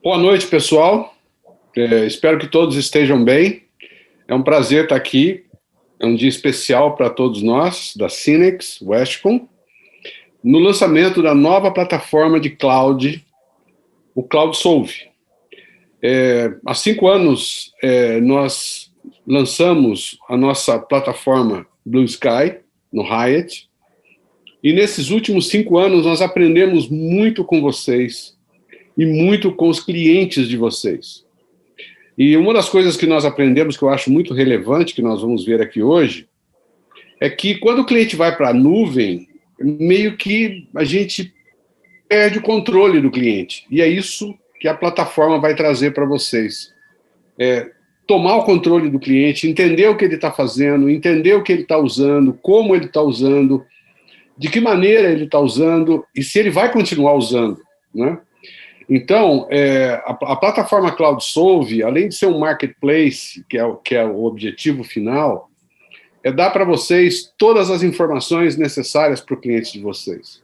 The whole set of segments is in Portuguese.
Boa noite, pessoal. Espero que todos estejam bem. É um prazer estar aqui. É um dia especial para todos nós, da Synnex Westcom, no lançamento da nova plataforma de cloud, o CloudSolve. Há 5 anos, nós lançamos a nossa plataforma Blue Sky, no Hyatt, e nesses últimos 5 anos nós aprendemos muito com vocês e muito com os clientes de vocês. E uma das coisas que nós aprendemos, que eu acho muito relevante, que nós vamos ver aqui hoje, é que quando o cliente vai para a nuvem, meio que a gente perde o controle do cliente. E é isso que a plataforma vai trazer para vocês. Tomar o controle do cliente, entender o que ele está fazendo, entender o que ele está usando, como ele está usando, de que maneira ele está usando e se ele vai continuar usando, né? Então, a plataforma CloudSolve, além de ser um marketplace, que é o objetivo final, dar para vocês todas as informações necessárias para o cliente de vocês.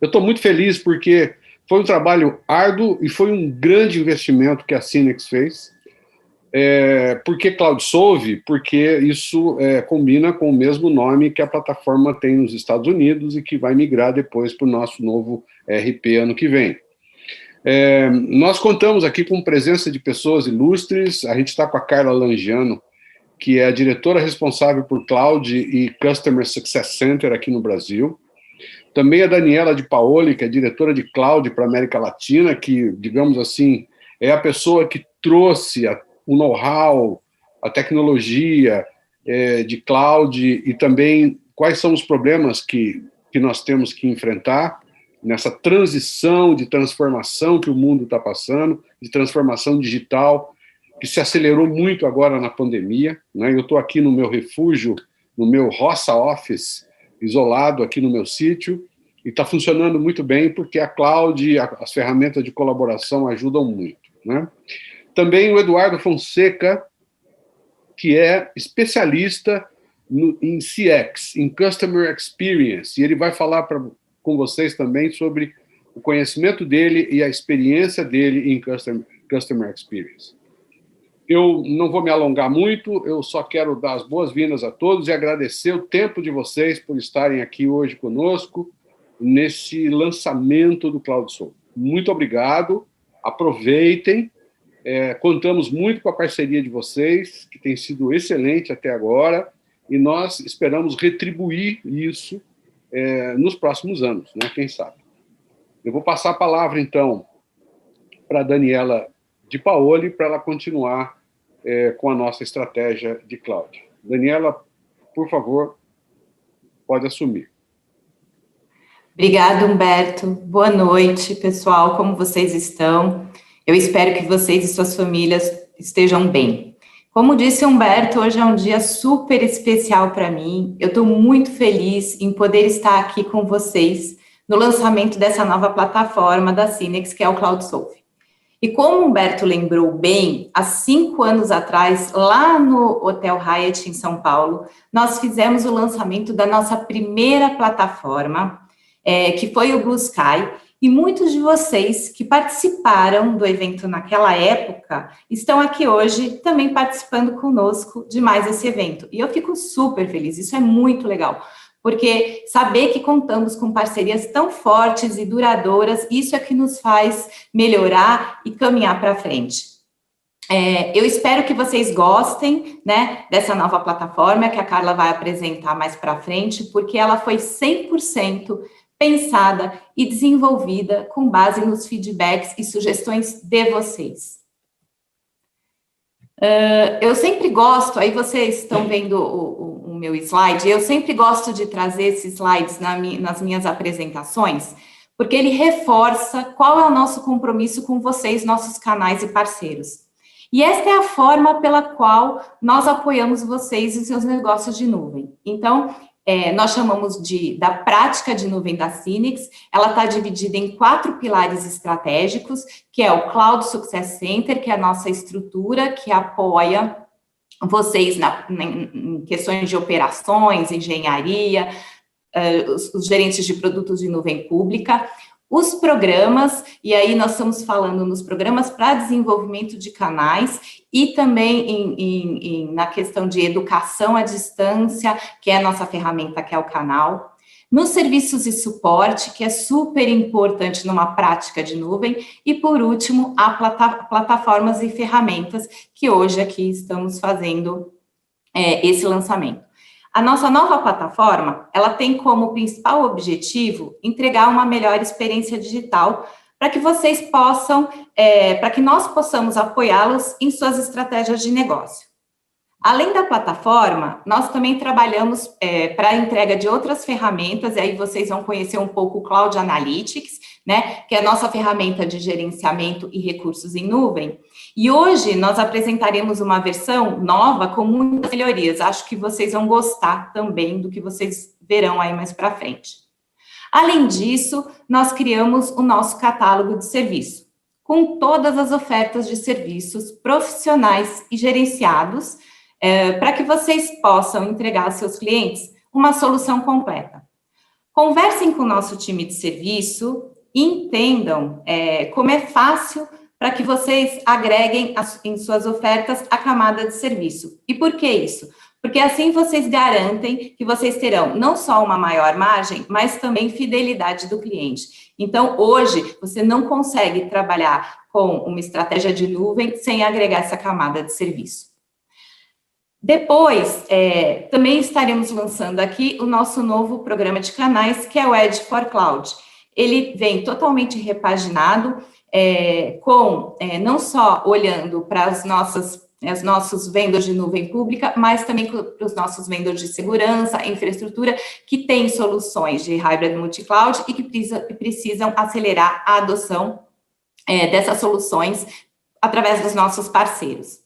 Eu estou muito feliz porque foi um trabalho árduo e foi um grande investimento que a Synnex fez. Por que CloudSolve? Porque isso combina com o mesmo nome que a plataforma tem nos Estados Unidos e que vai migrar depois para o nosso novo RP ano que vem. Nós contamos aqui com presença de pessoas ilustres. A gente está com a Carla Langiano, que é a diretora responsável por Cloud e Customer Success Center aqui no Brasil. Também a Daniela de Paoli, que é diretora de Cloud para a América Latina, que, digamos assim, é a pessoa que trouxe o know-how, a tecnologia de Cloud e também quais são os problemas que nós temos que enfrentar nessa transição de transformação que o mundo está passando, de transformação digital, que se acelerou muito agora na pandemia, né? Eu estou aqui no meu refúgio, no meu Roça Office, isolado aqui no meu sítio, e está funcionando muito bem, porque a cloud, as ferramentas de colaboração ajudam muito, né? Também o Eduardo Fonseca, que é especialista em CX, em Customer Experience, e ele vai falar com vocês também sobre o conhecimento dele e a experiência dele em Customer Experience. Eu não vou me alongar muito, eu só quero dar as boas-vindas a todos e agradecer o tempo de vocês por estarem aqui hoje conosco, nesse lançamento do CloudSolve. Muito obrigado, aproveitem, contamos muito com a parceria de vocês, que tem sido excelente até agora, e nós esperamos retribuir isso nos próximos anos, né? Quem sabe. Eu vou passar a palavra, então, para a Daniela de Paoli, para ela continuar com a nossa estratégia de cloud. Daniela, por favor, pode assumir. Obrigada, Humberto. Boa noite, pessoal. Como vocês estão? Eu espero que vocês e suas famílias estejam bem. Como disse Humberto, hoje é um dia super especial para mim. Eu estou muito feliz em poder estar aqui com vocês no lançamento dessa nova plataforma da Synnex, que é o CloudSolve. E como o Humberto lembrou bem, há 5 anos atrás, lá no Hotel Hyatt, em São Paulo, nós fizemos o lançamento da nossa primeira plataforma, que foi o Blue Sky, e muitos de vocês que participaram do evento naquela época estão aqui hoje também participando conosco de mais esse evento. E eu fico super feliz, isso é muito legal, porque saber que contamos com parcerias tão fortes e duradouras, isso é que nos faz melhorar e caminhar para frente. Eu espero que vocês gostem, né, dessa nova plataforma que a Carla vai apresentar mais para frente, porque ela foi 100% pensada e desenvolvida com base nos feedbacks e sugestões de vocês. Eu sempre gosto, aí vocês estão vendo o meu slide, eu sempre gosto de trazer esses slides nas minhas apresentações, porque ele reforça qual é o nosso compromisso com vocês, nossos canais e parceiros. E esta é a forma pela qual nós apoiamos vocês e seus negócios de nuvem. Então, nós chamamos da prática de nuvem da Synnex. Ela está dividida em 4 pilares estratégicos, que é o Cloud Success Center, que é a nossa estrutura que apoia vocês em questões de operações, engenharia, os gerentes de produtos de nuvem pública. Os programas, e aí nós estamos falando nos programas para desenvolvimento de canais e também na questão de educação à distância, que é a nossa ferramenta, que é o canal. Nos serviços de suporte, que é super importante numa prática de nuvem, e por último, a plataformas e ferramentas, que hoje aqui estamos fazendo esse lançamento. A nossa nova plataforma, ela tem como principal objetivo entregar uma melhor experiência digital para que vocês possam, para que nós possamos apoiá-los em suas estratégias de negócio. Além da plataforma, nós também trabalhamos para a entrega de outras ferramentas, e aí vocês vão conhecer um pouco o Cloud Analytics, né, que é a nossa ferramenta de gerenciamento e recursos em nuvem. E hoje nós apresentaremos uma versão nova com muitas melhorias. Acho que vocês vão gostar também do que vocês verão aí mais para frente. Além disso, nós criamos o nosso catálogo de serviço, com todas as ofertas de serviços profissionais e gerenciados, para que vocês possam entregar aos seus clientes uma solução completa. Conversem com o nosso time de serviço, entendam como é fácil para que vocês agreguem em suas ofertas a camada de serviço. E por que isso? Porque assim vocês garantem que vocês terão não só uma maior margem, mas também fidelidade do cliente. Então, hoje, você não consegue trabalhar com uma estratégia de nuvem sem agregar essa camada de serviço. Depois, também estaremos lançando aqui o nosso novo programa de canais, que é o Edge for Cloud. Ele vem totalmente repaginado, não só olhando para os nossos vendors de nuvem pública, mas também para os nossos vendors de segurança, infraestrutura, que têm soluções de hybrid multi-cloud e que precisam acelerar a adoção dessas soluções através dos nossos parceiros.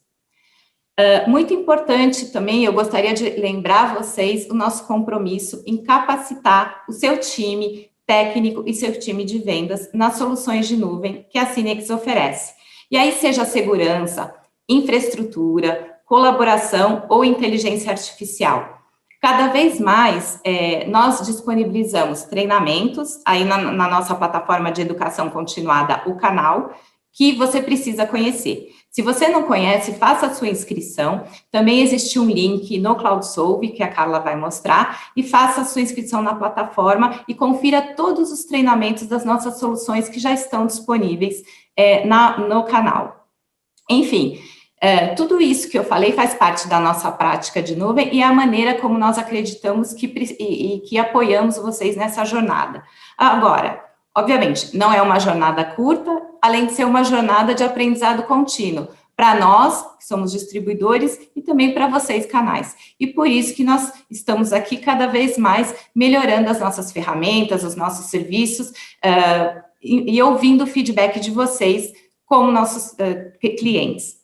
Muito importante também, eu gostaria de lembrar vocês o nosso compromisso em capacitar o seu time técnico e seu time de vendas nas soluções de nuvem que a Synnex oferece. E aí, seja segurança, infraestrutura, colaboração ou inteligência artificial. Cada vez mais, nós disponibilizamos treinamentos, aí na nossa plataforma de educação continuada, o canal, que você precisa conhecer. Se você não conhece, faça a sua inscrição. Também existe um link no CloudSolve, que a Carla vai mostrar, e faça a sua inscrição na plataforma e confira todos os treinamentos das nossas soluções que já estão disponíveis no canal. Enfim, tudo isso que eu falei faz parte da nossa prática de nuvem e é a maneira como nós acreditamos que apoiamos vocês nessa jornada. Agora, obviamente, não é uma jornada curta, além de ser uma jornada de aprendizado contínuo, para nós, que somos distribuidores, e também para vocês, canais. E por isso que nós estamos aqui cada vez mais melhorando as nossas ferramentas, os nossos serviços, e ouvindo o feedback de vocês como nossos clientes.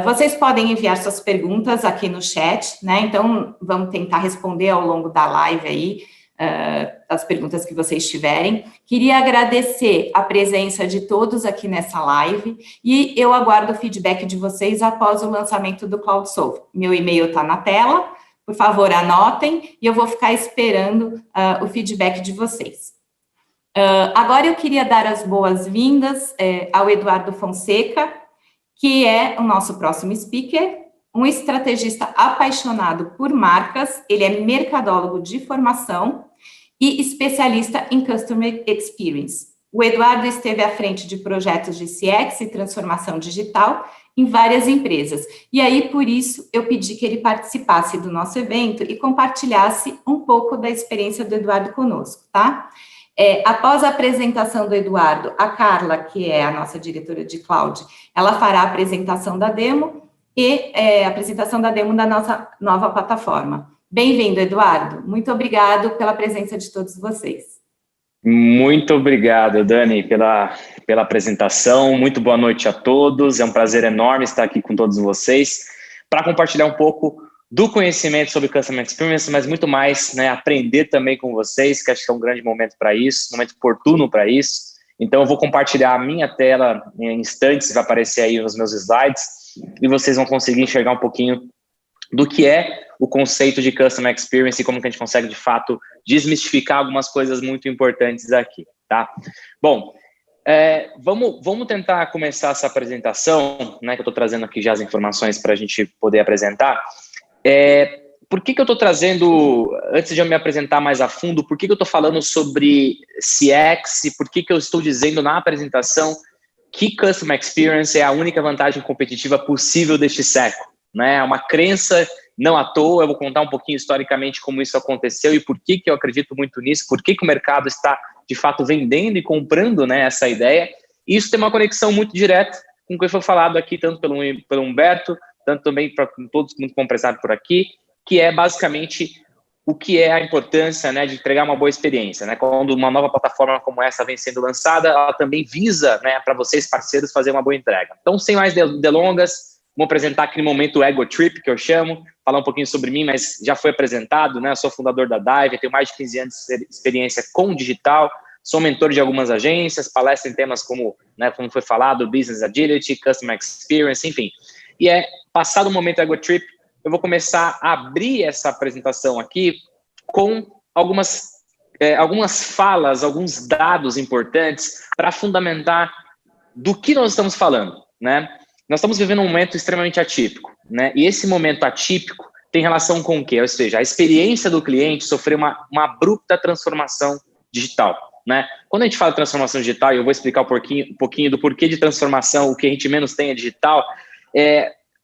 Vocês podem enviar suas perguntas aqui no chat, né? Então, vamos tentar responder ao longo da live aí, as perguntas que vocês tiverem. Queria agradecer a presença de todos aqui nessa live e eu aguardo o feedback de vocês após o lançamento do CloudSolve. Meu e-mail está na tela, por favor, anotem e eu vou ficar esperando o feedback de vocês. Agora eu queria dar as boas-vindas ao Eduardo Fonseca, que é o nosso próximo speaker, um estrategista apaixonado por marcas, ele é mercadólogo de formação e especialista em Customer Experience. O Eduardo esteve à frente de projetos de CX e transformação digital em várias empresas. E aí, por isso, eu pedi que ele participasse do nosso evento e compartilhasse um pouco da experiência do Eduardo conosco, tá? Após a apresentação do Eduardo, a Carla, que é a nossa diretora de Cloud, ela fará a apresentação da demo e a apresentação da demo da nossa nova plataforma. Bem-vindo, Eduardo. Muito obrigado pela presença de todos vocês. Muito obrigado, Dani, pela apresentação. Muito boa noite a todos. É um prazer enorme estar aqui com todos vocês para compartilhar um pouco do conhecimento sobre Customer Experience, mas muito mais, né, aprender também com vocês, que acho que é um grande momento para isso, um momento oportuno para isso. Então, eu vou compartilhar a minha tela em instantes, vai aparecer aí nos meus slides, e vocês vão conseguir enxergar um pouquinho do que é o conceito de Customer Experience e como que a gente consegue, de fato, desmistificar algumas coisas muito importantes aqui. tá? Bom, vamos tentar começar essa apresentação, né, que eu estou trazendo aqui já as informações para a gente poder apresentar. Por que eu estou trazendo, antes de eu me apresentar mais a fundo, por que eu estou falando sobre CX e por que eu estou dizendo na apresentação que Customer Experience é a única vantagem competitiva possível deste século, né? É uma crença, não à toa, eu vou contar um pouquinho historicamente como isso aconteceu e por que eu acredito muito nisso, por que o mercado está, de fato, vendendo e comprando, né, essa ideia. E isso tem uma conexão muito direta com o que foi falado aqui, tanto pelo Humberto, tanto também para todos que estão apresentados por aqui, que é basicamente o que é a importância, né, de entregar uma boa experiência, né? Quando uma nova plataforma como essa vem sendo lançada, ela também visa, né, para vocês, parceiros, fazer uma boa entrega. Então, sem mais delongas, vou apresentar aqui no momento o Ego Trip, que eu chamo, falar um pouquinho sobre mim, mas já foi apresentado, né? Eu sou fundador da Dive, tenho mais de 15 anos de experiência com digital, sou mentor de algumas agências, palestro em temas como, né, como foi falado, Business Agility, Customer Experience, enfim. E passado o momento Ego Trip, eu vou começar a abrir essa apresentação aqui com algumas falas, alguns dados importantes para fundamentar do que nós estamos falando, né? Nós estamos vivendo um momento extremamente atípico, né? E esse momento atípico tem relação com o quê? Ou seja, a experiência do cliente sofreu uma abrupta transformação digital, né? Quando a gente fala de transformação digital, e eu vou explicar um pouquinho do porquê de transformação, o que a gente menos tem é digital,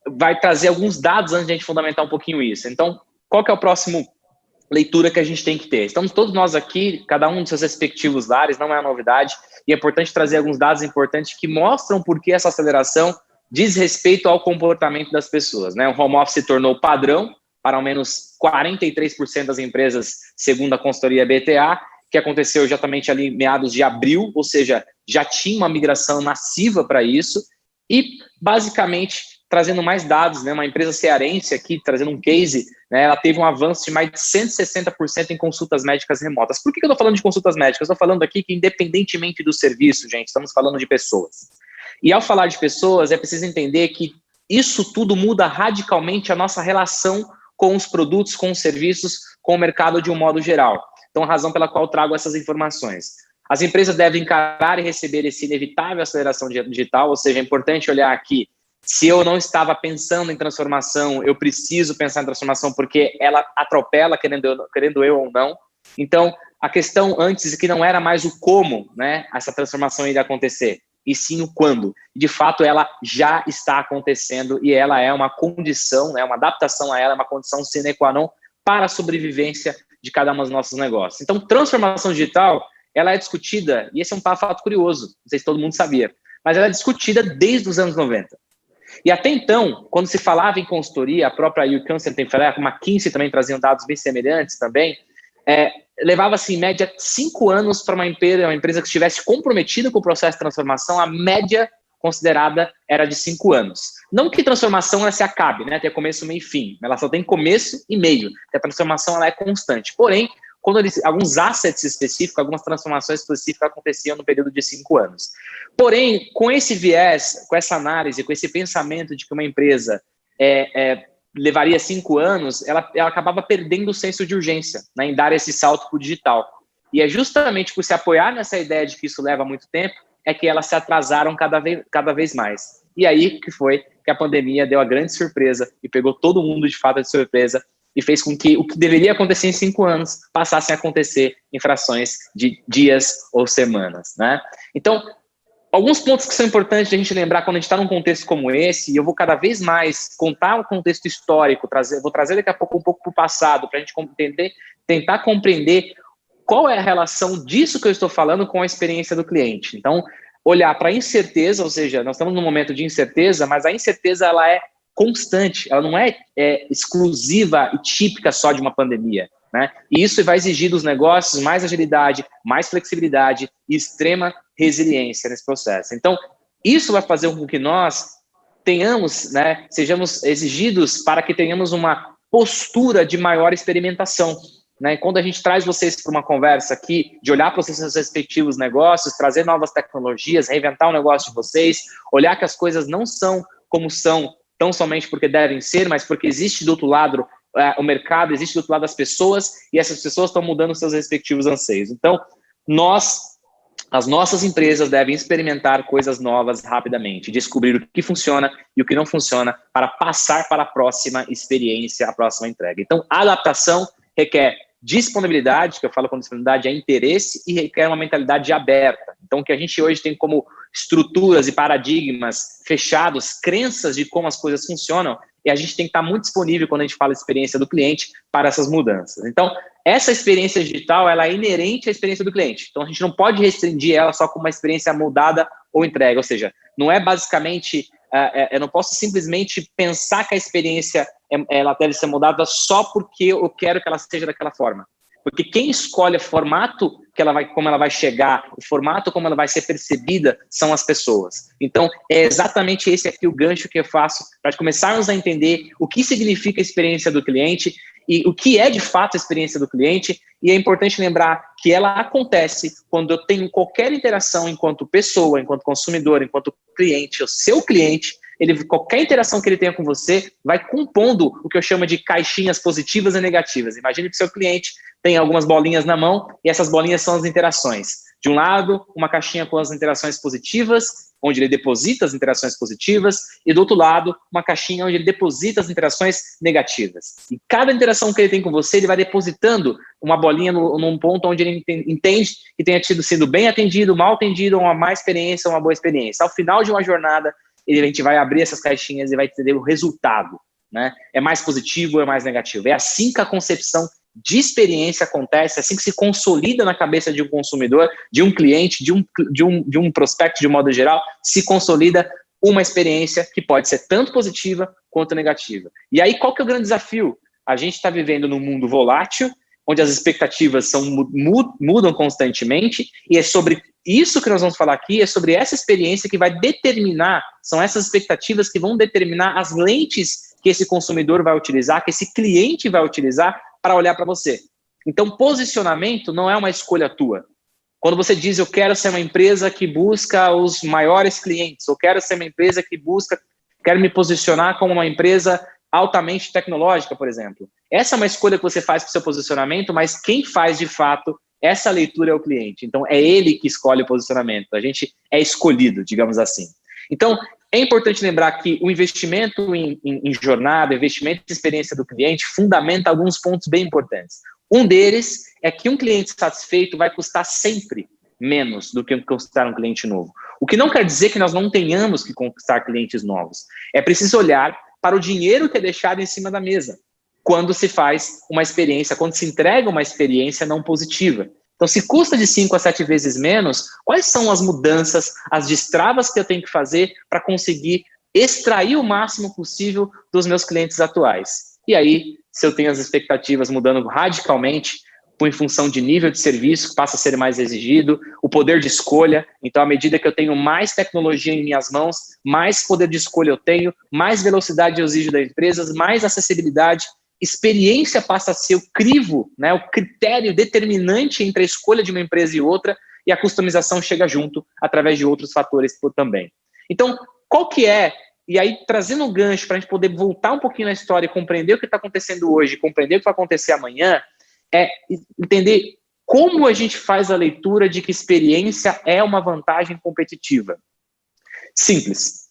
vai trazer alguns dados antes de a gente fundamentar um pouquinho isso. Então, qual que é o próximo leitura que a gente tem que ter? Estamos todos nós aqui, cada um de seus respectivos lares, não é uma novidade, e é importante trazer alguns dados importantes que mostram por que essa aceleração diz respeito ao comportamento das pessoas, né? O home office se tornou padrão para ao menos 43% das empresas, segundo a consultoria BTA, que aconteceu exatamente ali meados de abril, ou seja, já tinha uma migração massiva para isso, e basicamente trazendo mais dados, né? Uma empresa cearense aqui, trazendo um case, né? Ela teve um avanço de mais de 160% em consultas médicas remotas. Por que eu estou falando de consultas médicas? Eu estou falando aqui que, independentemente do serviço, gente, estamos falando de pessoas. E ao falar de pessoas, é preciso entender que isso tudo muda radicalmente a nossa relação com os produtos, com os serviços, com o mercado de um modo geral. Então, a razão pela qual eu trago essas informações. As empresas devem encarar e receber esse inevitável aceleração digital, ou seja, é importante olhar aqui. Se eu não estava pensando em transformação, eu preciso pensar em transformação porque ela atropela, querendo eu ou não. Então, a questão antes que não era mais o como, né, essa transformação iria acontecer, e sim o quando. De fato, ela já está acontecendo e ela é uma condição, né, uma adaptação a ela, é uma condição sine qua non para a sobrevivência de cada um dos nossos negócios. Então, transformação digital, ela é discutida, e esse é um fato curioso, não sei se todo mundo sabia, mas ela é discutida desde os anos 90. E até então, quando se falava em consultoria, a própria Youcounsel tem falado, a McKinsey também traziam dados bem semelhantes também, levava-se em média 5 anos para uma empresa que estivesse comprometida com o processo de transformação, a média considerada era de 5 anos. Não que transformação ela se acabe, né, ter começo, meio e fim, ela só tem começo e meio, a transformação ela é constante. Porém, quando alguns assets específicos, algumas transformações específicas aconteciam no período de 5 anos. Porém, com esse viés, com essa análise, com esse pensamento de que uma empresa levaria 5 anos, ela acabava perdendo o senso de urgência, né, em dar esse salto para o digital. E é justamente por se apoiar nessa ideia de que isso leva muito tempo, é que elas se atrasaram cada vez mais. E aí que foi que a pandemia deu a grande surpresa e pegou todo mundo de fato de surpresa, e fez com que o que deveria acontecer em 5 anos passasse a acontecer em frações de dias ou semanas, né? Então, alguns pontos que são importantes de a gente lembrar quando a gente está num contexto como esse, e eu vou cada vez mais contar o contexto histórico, vou trazer daqui a pouco um pouco para o passado, para a gente tentar compreender qual é a relação disso que eu estou falando com a experiência do cliente. Então, olhar para a incerteza, ou seja, nós estamos num momento de incerteza, mas a incerteza ela é constante, ela não é exclusiva e típica só de uma pandemia, né? E isso vai exigir dos negócios mais agilidade, mais flexibilidade e extrema resiliência nesse processo. Então, isso vai fazer com que nós tenhamos, né, sejamos exigidos para que tenhamos uma postura de maior experimentação, né? Quando a gente traz vocês para uma conversa aqui, de olhar para os seus respectivos negócios, trazer novas tecnologias, reinventar o negócio de vocês, olhar que as coisas não são como são tão somente porque devem ser, mas porque existe do outro lado o mercado, existe do outro lado as pessoas, e essas pessoas estão mudando seus respectivos anseios. Então, nós as nossas empresas devem experimentar coisas novas rapidamente, descobrir o que funciona e o que não funciona para passar para a próxima experiência, a próxima entrega. Então, a adaptação requer disponibilidade, que eu falo com disponibilidade é interesse, e requer uma mentalidade aberta. Então, o que a gente hoje tem como estruturas e paradigmas fechados, crenças de como as coisas funcionam, e a gente tem que estar muito disponível quando a gente fala de experiência do cliente para essas mudanças. Então, essa experiência digital, ela é inerente à experiência do cliente. Então, a gente não pode restringir ela só com uma experiência moldada ou entrega. Ou seja, não é basicamente... eu não posso simplesmente pensar que a experiência ela deve ser moldada só porque eu quero que ela seja daquela forma. Porque quem escolhe o formato como ela vai chegar, o formato como ela vai ser percebida, são as pessoas. Então, é exatamente esse aqui o gancho que eu faço para começarmos a entender o que significa a experiência do cliente e o que é de fato a experiência do cliente. E é importante lembrar que ela acontece quando eu tenho qualquer interação enquanto pessoa, enquanto consumidor, enquanto cliente, o seu cliente, qualquer interação que ele tenha com você vai compondo o que eu chamo de caixinhas positivas e negativas. Imagine que o seu cliente tem algumas bolinhas na mão e essas bolinhas são as interações. De um lado, uma caixinha com as interações positivas, onde ele deposita as interações positivas, e do outro lado, uma caixinha onde ele deposita as interações negativas. E cada interação que ele tem com você, ele vai depositando uma bolinha num ponto onde ele entende que tenha sido bem atendido, mal atendido, uma má experiência, uma boa experiência. Ao final de uma jornada, a gente vai abrir essas caixinhas e vai ter o resultado, né? É mais positivo, é mais negativo. É assim que a concepção de experiência acontece, é assim que se consolida na cabeça de um consumidor, de um cliente, de um prospecto de modo geral, se consolida uma experiência que pode ser tanto positiva quanto negativa. E aí, qual que é o grande desafio? A gente está vivendo num mundo volátil, onde as expectativas mudam constantemente, e é sobre isso que nós vamos falar aqui, é sobre essa experiência que vai determinar, são essas expectativas que vão determinar as lentes que esse consumidor vai utilizar, que esse cliente vai utilizar para olhar para você. Então, posicionamento não é uma escolha tua. Quando você diz, eu quero ser uma empresa que busca os maiores clientes, ou quero ser uma empresa que quero me posicionar como uma empresa altamente tecnológica, por exemplo. Essa é uma escolha que você faz para o seu posicionamento, mas quem faz, de fato, essa leitura é o cliente. Então, é ele que escolhe o posicionamento. A gente é escolhido, digamos assim. Então, é importante lembrar que o investimento em jornada, o investimento em experiência do cliente, fundamenta alguns pontos bem importantes. Um deles é que um cliente satisfeito vai custar sempre menos do que conquistar um cliente novo. O que não quer dizer que nós não tenhamos que conquistar clientes novos. É preciso olhar para o dinheiro que é deixado em cima da mesa quando se faz uma experiência, quando se entrega uma experiência não positiva. Então, se custa de 5 a 7 vezes menos, quais são as mudanças, as destravas que eu tenho que fazer para conseguir extrair o máximo possível dos meus clientes atuais? E aí, se eu tenho as expectativas mudando radicalmente, em função de nível de serviço que passa a ser mais exigido, o poder de escolha. Então, à medida que eu tenho mais tecnologia em minhas mãos, mais poder de escolha eu tenho, mais velocidade eu exijo das empresas, mais acessibilidade, experiência passa a ser o crivo, né, o critério determinante entre a escolha de uma empresa e outra, e a customização chega junto através de outros fatores também. Então, qual que é, e aí trazendo um gancho para a gente poder voltar um pouquinho na história e compreender o que está acontecendo hoje, compreender o que vai acontecer amanhã, é entender como a gente faz a leitura de que experiência é uma vantagem competitiva. Simples.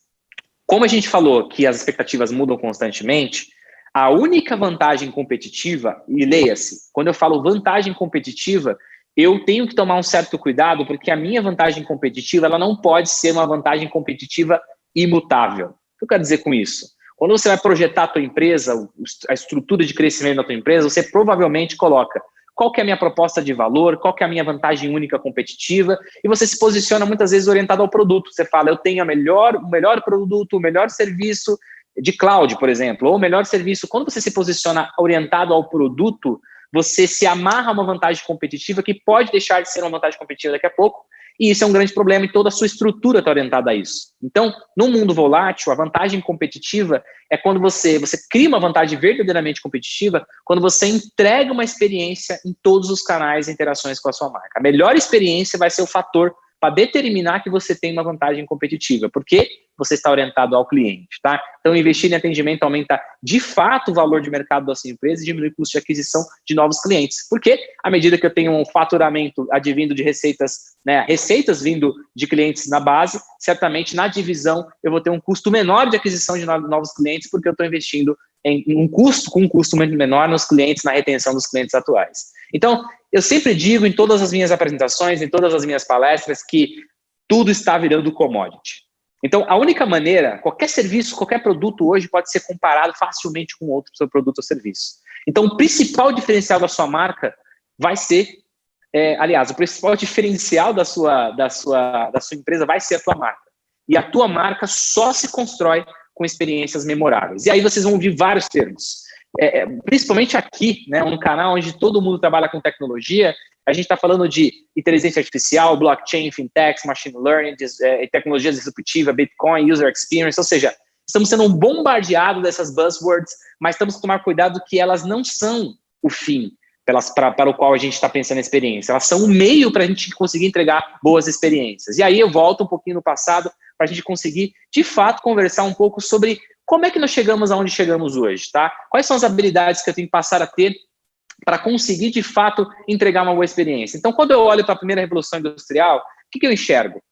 Como a gente falou que as expectativas mudam constantemente, a única vantagem competitiva, e leia-se, quando eu falo vantagem competitiva, eu tenho que tomar um certo cuidado, porque a minha vantagem competitiva ela não pode ser uma vantagem competitiva imutável. O que eu quero dizer com isso? Quando você vai projetar a tua empresa, a estrutura de crescimento da tua empresa, você provavelmente coloca qual que é a minha proposta de valor, qual que é a minha vantagem única competitiva, e você se posiciona muitas vezes orientado ao produto. Você fala, eu tenho o melhor produto, o melhor serviço de cloud, por exemplo, ou o melhor serviço. Quando você se posiciona orientado ao produto, você se amarra a uma vantagem competitiva que pode deixar de ser uma vantagem competitiva daqui a pouco, e isso é um grande problema e toda a sua estrutura está orientada a isso. Então, no mundo volátil, a vantagem competitiva é quando você cria uma vantagem verdadeiramente competitiva, quando você entrega uma experiência em todos os canais de interações com a sua marca. A melhor experiência vai ser o fator para determinar que você tem uma vantagem competitiva, porque você está orientado ao cliente, tá? Então, investir em atendimento aumenta, de fato, o valor de mercado da sua empresa e diminui o custo de aquisição de novos clientes. Porque, à medida que eu tenho um faturamento advindo de receitas, né, receitas vindo de clientes na base, certamente, na divisão, eu vou ter um custo menor de aquisição de novos clientes, porque eu estou investindo em um custo muito menor nos clientes, na retenção dos clientes atuais. Então, eu sempre digo em todas as minhas apresentações, em todas as minhas palestras, que tudo está virando commodity. Então, a única maneira, qualquer serviço, qualquer produto hoje pode ser comparado facilmente com outro seu produto ou serviço. Então, o principal diferencial da sua marca vai ser, o principal diferencial da sua empresa vai ser a tua marca. E a tua marca só se constrói com experiências memoráveis. E aí vocês vão ouvir vários termos. Principalmente aqui, né, um canal onde todo mundo trabalha com tecnologia, a gente está falando de inteligência artificial, blockchain, fintechs, machine learning, tecnologia disruptiva, Bitcoin, user experience, ou seja, estamos sendo bombardeados dessas buzzwords, mas temos que tomar cuidado que elas não são o fim para o qual a gente está pensando na experiência, elas são o meio para a gente conseguir entregar boas experiências. E aí eu volto um pouquinho no passado para a gente conseguir, de fato, conversar um pouco sobre como é que nós chegamos aonde chegamos hoje, tá? Quais são as habilidades que eu tenho que passar a ter para conseguir, de fato, entregar uma boa experiência? Então, quando eu olho para a primeira revolução industrial, o que eu enxergo?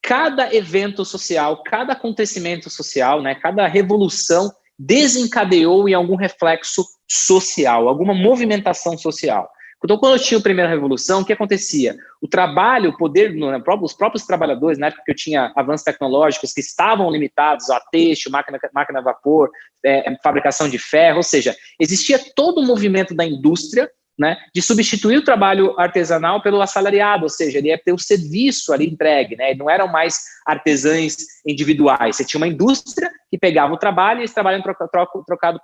Cada evento social, cada acontecimento social, né, cada revolução desencadeou em algum reflexo social, alguma movimentação social. Então, quando eu tinha a primeira revolução, o que acontecia? O trabalho, o poder, os próprios trabalhadores, na época que eu tinha avanços tecnológicos que estavam limitados a têxtil, máquina a vapor, fabricação de ferro, ou seja, existia todo o movimento da indústria, né, de substituir o trabalho artesanal pelo assalariado, ou seja, ele ia ter o serviço ali entregue, né, não eram mais artesãos individuais, você tinha uma indústria que pegava o trabalho e esse trabalho trocado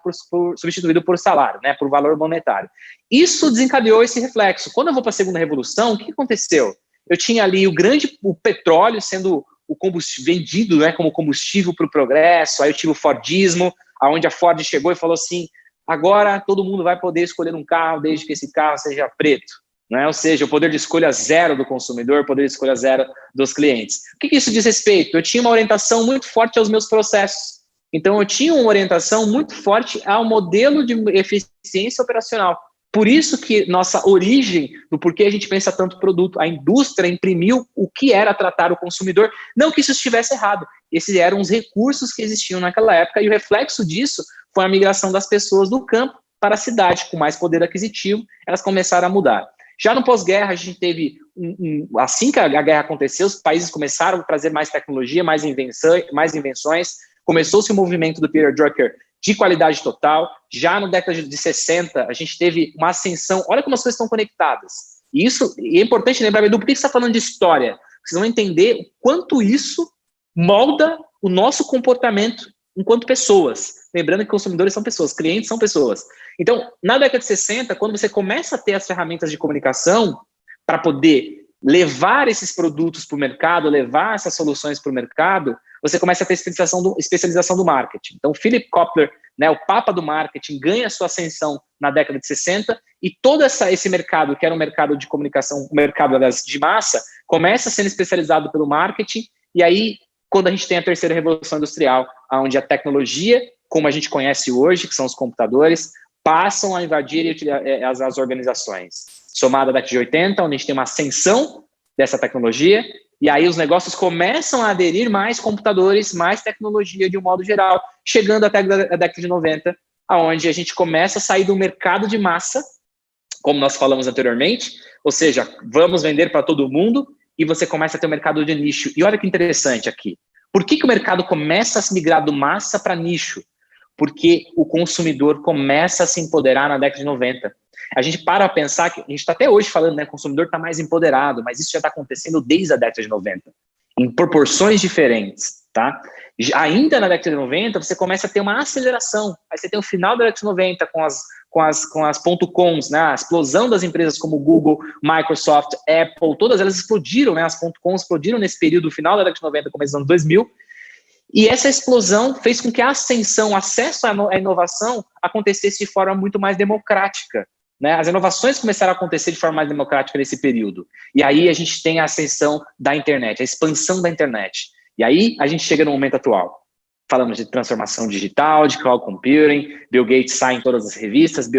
substituído por salário, né, por valor monetário. Isso desencadeou esse reflexo. Quando eu vou para a segunda revolução, o que aconteceu? Eu tinha ali o petróleo sendo o combustível vendido, né, como combustível para o progresso, aí eu tive o Fordismo, onde a Ford chegou e falou assim: agora todo mundo vai poder escolher um carro desde que esse carro seja preto, né? Ou seja, o poder de escolha zero do consumidor, o poder de escolha zero dos clientes. O que isso diz respeito? Eu tinha uma orientação muito forte aos meus processos. Então, eu tinha uma orientação muito forte ao modelo de eficiência operacional. Por isso que nossa origem, do porquê a gente pensa tanto produto, a indústria imprimiu o que era tratar o consumidor, não que isso estivesse errado. Esses eram os recursos que existiam naquela época e o reflexo disso foi a migração das pessoas do campo para a cidade, com mais poder aquisitivo, elas começaram a mudar. Já no pós-guerra, a gente teve, assim que a guerra aconteceu, os países começaram a trazer mais tecnologia, mais invenções, começou-se o movimento do Peter Drucker de qualidade total. Já no década de 60, a gente teve uma ascensão, olha como as coisas estão conectadas. E é importante lembrar, Edu, por que você está falando de história? Vocês vão entender o quanto isso molda o nosso comportamento enquanto pessoas. Lembrando que consumidores são pessoas, clientes são pessoas. Então, na década de 60, quando você começa a ter as ferramentas de comunicação para poder levar esses produtos para o mercado, levar essas soluções para o mercado, você começa a ter especialização do marketing. Então, Philip Kotler, né, o papa do marketing, ganha sua ascensão na década de 60 e todo esse mercado, que era um mercado de comunicação, um mercado de massa, começa sendo especializado pelo marketing. E aí, quando a gente tem a terceira revolução industrial, onde a tecnologia, como a gente conhece hoje, que são os computadores, passam a invadir as organizações. Somada à década de 80, onde a gente tem uma ascensão dessa tecnologia, e aí os negócios começam a aderir mais computadores, mais tecnologia de um modo geral, chegando até a década de 90, onde a gente começa a sair do mercado de massa, como nós falamos anteriormente, ou seja, vamos vender para todo mundo, e você começa a ter um mercado de nicho. E olha que interessante aqui. Por que o mercado começa a se migrar do massa para nicho? Porque o consumidor começa a se empoderar na década de 90. A gente para pensar que a gente está até hoje falando, né, o consumidor está mais empoderado, mas isso já está acontecendo desde a década de 90, em proporções diferentes, tá? Ainda na década de 90, você começa a ter uma aceleração. Aí você tem o final da década de 90 com as .coms, né, a explosão das empresas como Google, Microsoft, Apple, todas elas explodiram, né, as .coms explodiram nesse período, final da década de 90, começo dos anos 2000, e essa explosão fez com que a ascensão, o acesso à inovação acontecesse de forma muito mais democrática, né? As inovações começaram a acontecer de forma mais democrática nesse período. E aí a gente tem a ascensão da internet, a expansão da internet. E aí a gente chega no momento atual. Falamos de transformação digital, de cloud computing, Bill Gates sai em todas as revistas,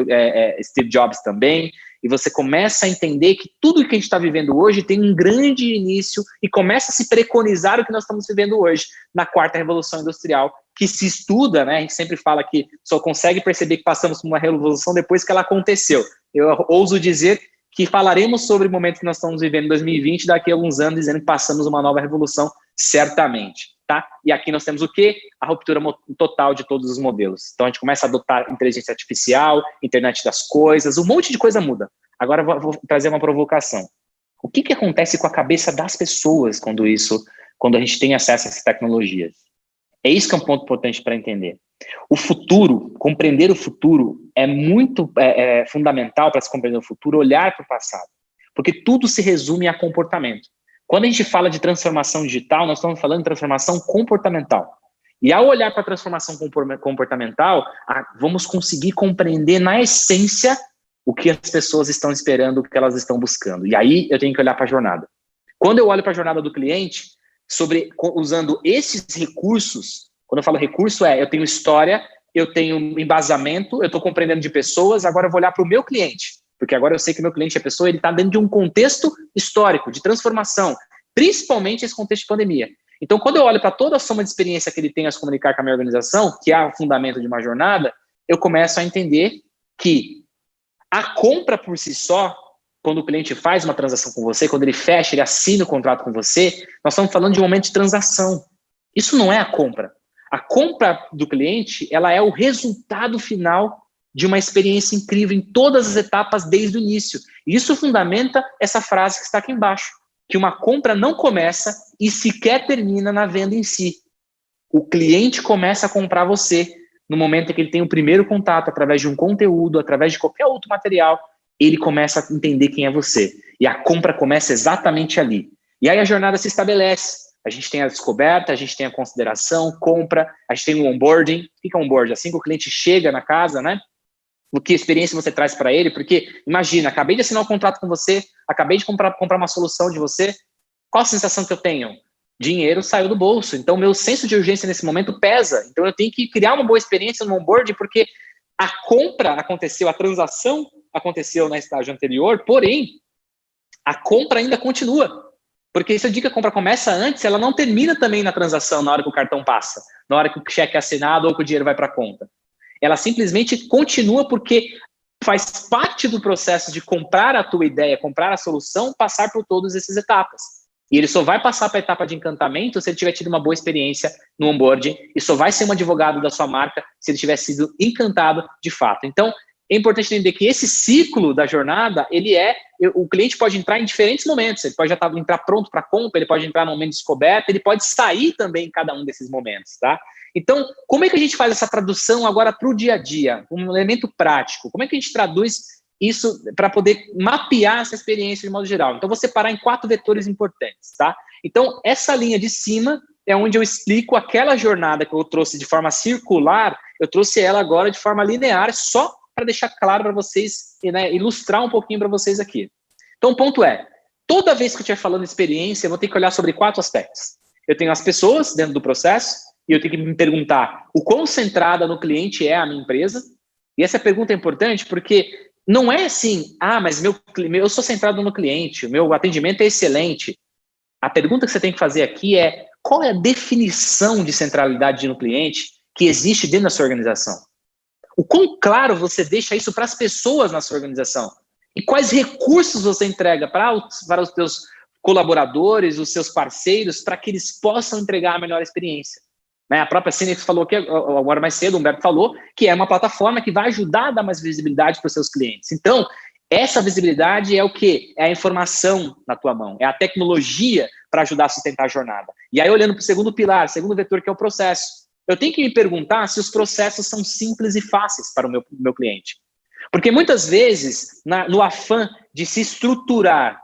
Steve Jobs também, e você começa a entender que tudo que a gente está vivendo hoje tem um grande início e começa a se preconizar o que nós estamos vivendo hoje, na quarta revolução industrial, que se estuda, né? A gente sempre fala que só consegue perceber que passamos por uma revolução depois que ela aconteceu. Eu ouso dizer que falaremos sobre o momento que nós estamos vivendo em 2020 daqui a alguns anos, dizendo que passamos uma nova revolução, certamente. Tá? E aqui nós temos o quê? A ruptura total de todos os modelos. Então a gente começa a adotar inteligência artificial, internet das coisas, um monte de coisa muda. Agora eu vou trazer uma provocação. O que acontece com a cabeça das pessoas quando a gente tem acesso a essas tecnologias? É isso que é um ponto importante para entender. O futuro, compreender o futuro é muito fundamental para se compreender o futuro, olhar para o passado. Porque tudo se resume a comportamento. Quando a gente fala de transformação digital, nós estamos falando de transformação comportamental. E ao olhar para a transformação comportamental, vamos conseguir compreender na essência o que as pessoas estão esperando, o que elas estão buscando. E aí eu tenho que olhar para a jornada. Quando eu olho para a jornada do cliente, usando esses recursos, quando eu falo recurso eu tenho história, eu tenho embasamento, eu estou compreendendo de pessoas, agora eu vou olhar para o meu cliente. Porque agora eu sei que o meu cliente, a pessoa, ele está dentro de um contexto histórico, de transformação, principalmente esse contexto de pandemia. Então, quando eu olho para toda a soma de experiência que ele tem a se comunicar com a minha organização, que é o fundamento de uma jornada, eu começo a entender que a compra por si só, quando o cliente faz uma transação com você, quando ele fecha, ele assina o contrato com você, nós estamos falando de um momento de transação. Isso não é a compra. A compra do cliente, ela é o resultado final de uma experiência incrível em todas as etapas desde o início. E isso fundamenta essa frase que está aqui embaixo, que uma compra não começa e sequer termina na venda em si. O cliente começa a comprar você no momento em que ele tem o primeiro contato, através de um conteúdo, através de qualquer outro material, ele começa a entender quem é você. E a compra começa exatamente ali. E aí a jornada se estabelece. A gente tem a descoberta, a gente tem a consideração, compra, a gente tem o onboarding. O que é onboarding? Assim que o cliente chega na casa, né? O que experiência você traz para ele, porque imagina, acabei de assinar um contrato com você, acabei de comprar uma solução de você, qual a sensação que eu tenho? Dinheiro saiu do bolso, então meu senso de urgência nesse momento pesa, então eu tenho que criar uma boa experiência no onboard, porque a compra aconteceu, a transação aconteceu na estágio anterior, porém, a compra ainda continua, porque se eu digo que a compra começa antes, ela não termina também na transação, na hora que o cartão passa, na hora que o cheque é assinado ou que o dinheiro vai para a conta. Ela simplesmente continua porque faz parte do processo de comprar a tua ideia, comprar a solução, passar por todas essas etapas. E ele só vai passar para a etapa de encantamento se ele tiver tido uma boa experiência no onboarding e só vai ser um advogado da sua marca se ele tiver sido encantado de fato. Então, é importante entender que esse ciclo da jornada, o cliente pode entrar em diferentes momentos, ele pode já entrar pronto para compra, ele pode entrar no momento de descoberta, ele pode sair também em cada um desses momentos, tá? Então, como é que a gente faz essa tradução agora para o dia a dia, um elemento prático? Como é que a gente traduz isso para poder mapear essa experiência de modo geral? Então, vou separar em 4 vetores importantes, tá? Então, essa linha de cima é onde eu explico aquela jornada que eu trouxe de forma circular, eu trouxe ela agora de forma linear, só para deixar claro para vocês, né, ilustrar um pouquinho para vocês aqui. Então, o ponto é, toda vez que eu estiver falando de experiência, eu vou ter que olhar sobre 4 aspectos. Eu tenho as pessoas dentro do processo, e eu tenho que me perguntar o quão centrada no cliente é a minha empresa. E essa pergunta é importante porque não é assim, mas eu sou centrado no cliente, o meu atendimento é excelente. A pergunta que você tem que fazer aqui é qual é a definição de centralidade no cliente que existe dentro da sua organização? O quão claro você deixa isso para as pessoas na sua organização? E quais recursos você entrega para os seus colaboradores, os seus parceiros, para que eles possam entregar a melhor experiência? A própria Cinex falou que, agora mais cedo, o Humberto falou, que é uma plataforma que vai ajudar a dar mais visibilidade para os seus clientes. Então, essa visibilidade é o quê? É a informação na tua mão, é a tecnologia para ajudar a sustentar a jornada. E aí, olhando para o segundo pilar, segundo vetor, que é o processo, eu tenho que me perguntar se os processos são simples e fáceis para o meu cliente. Porque muitas vezes, no afã de se estruturar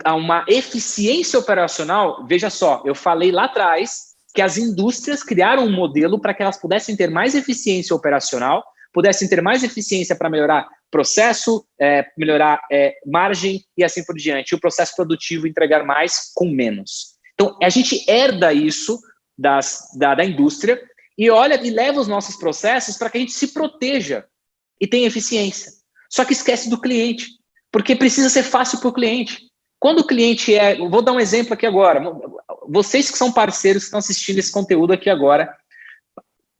a uma eficiência operacional, veja só, eu falei lá atrás que as indústrias criaram um modelo para que elas pudessem ter mais eficiência operacional, pudessem ter mais eficiência para melhorar processo, melhorar margem e assim por diante. O processo produtivo entregar mais com menos. Então, a gente herda isso da indústria e olha e leva os nossos processos para que a gente se proteja e tenha eficiência. Só que esquece do cliente, porque precisa ser fácil para o cliente. Quando o cliente vou dar um exemplo aqui agora, vocês que são parceiros que estão assistindo esse conteúdo aqui agora,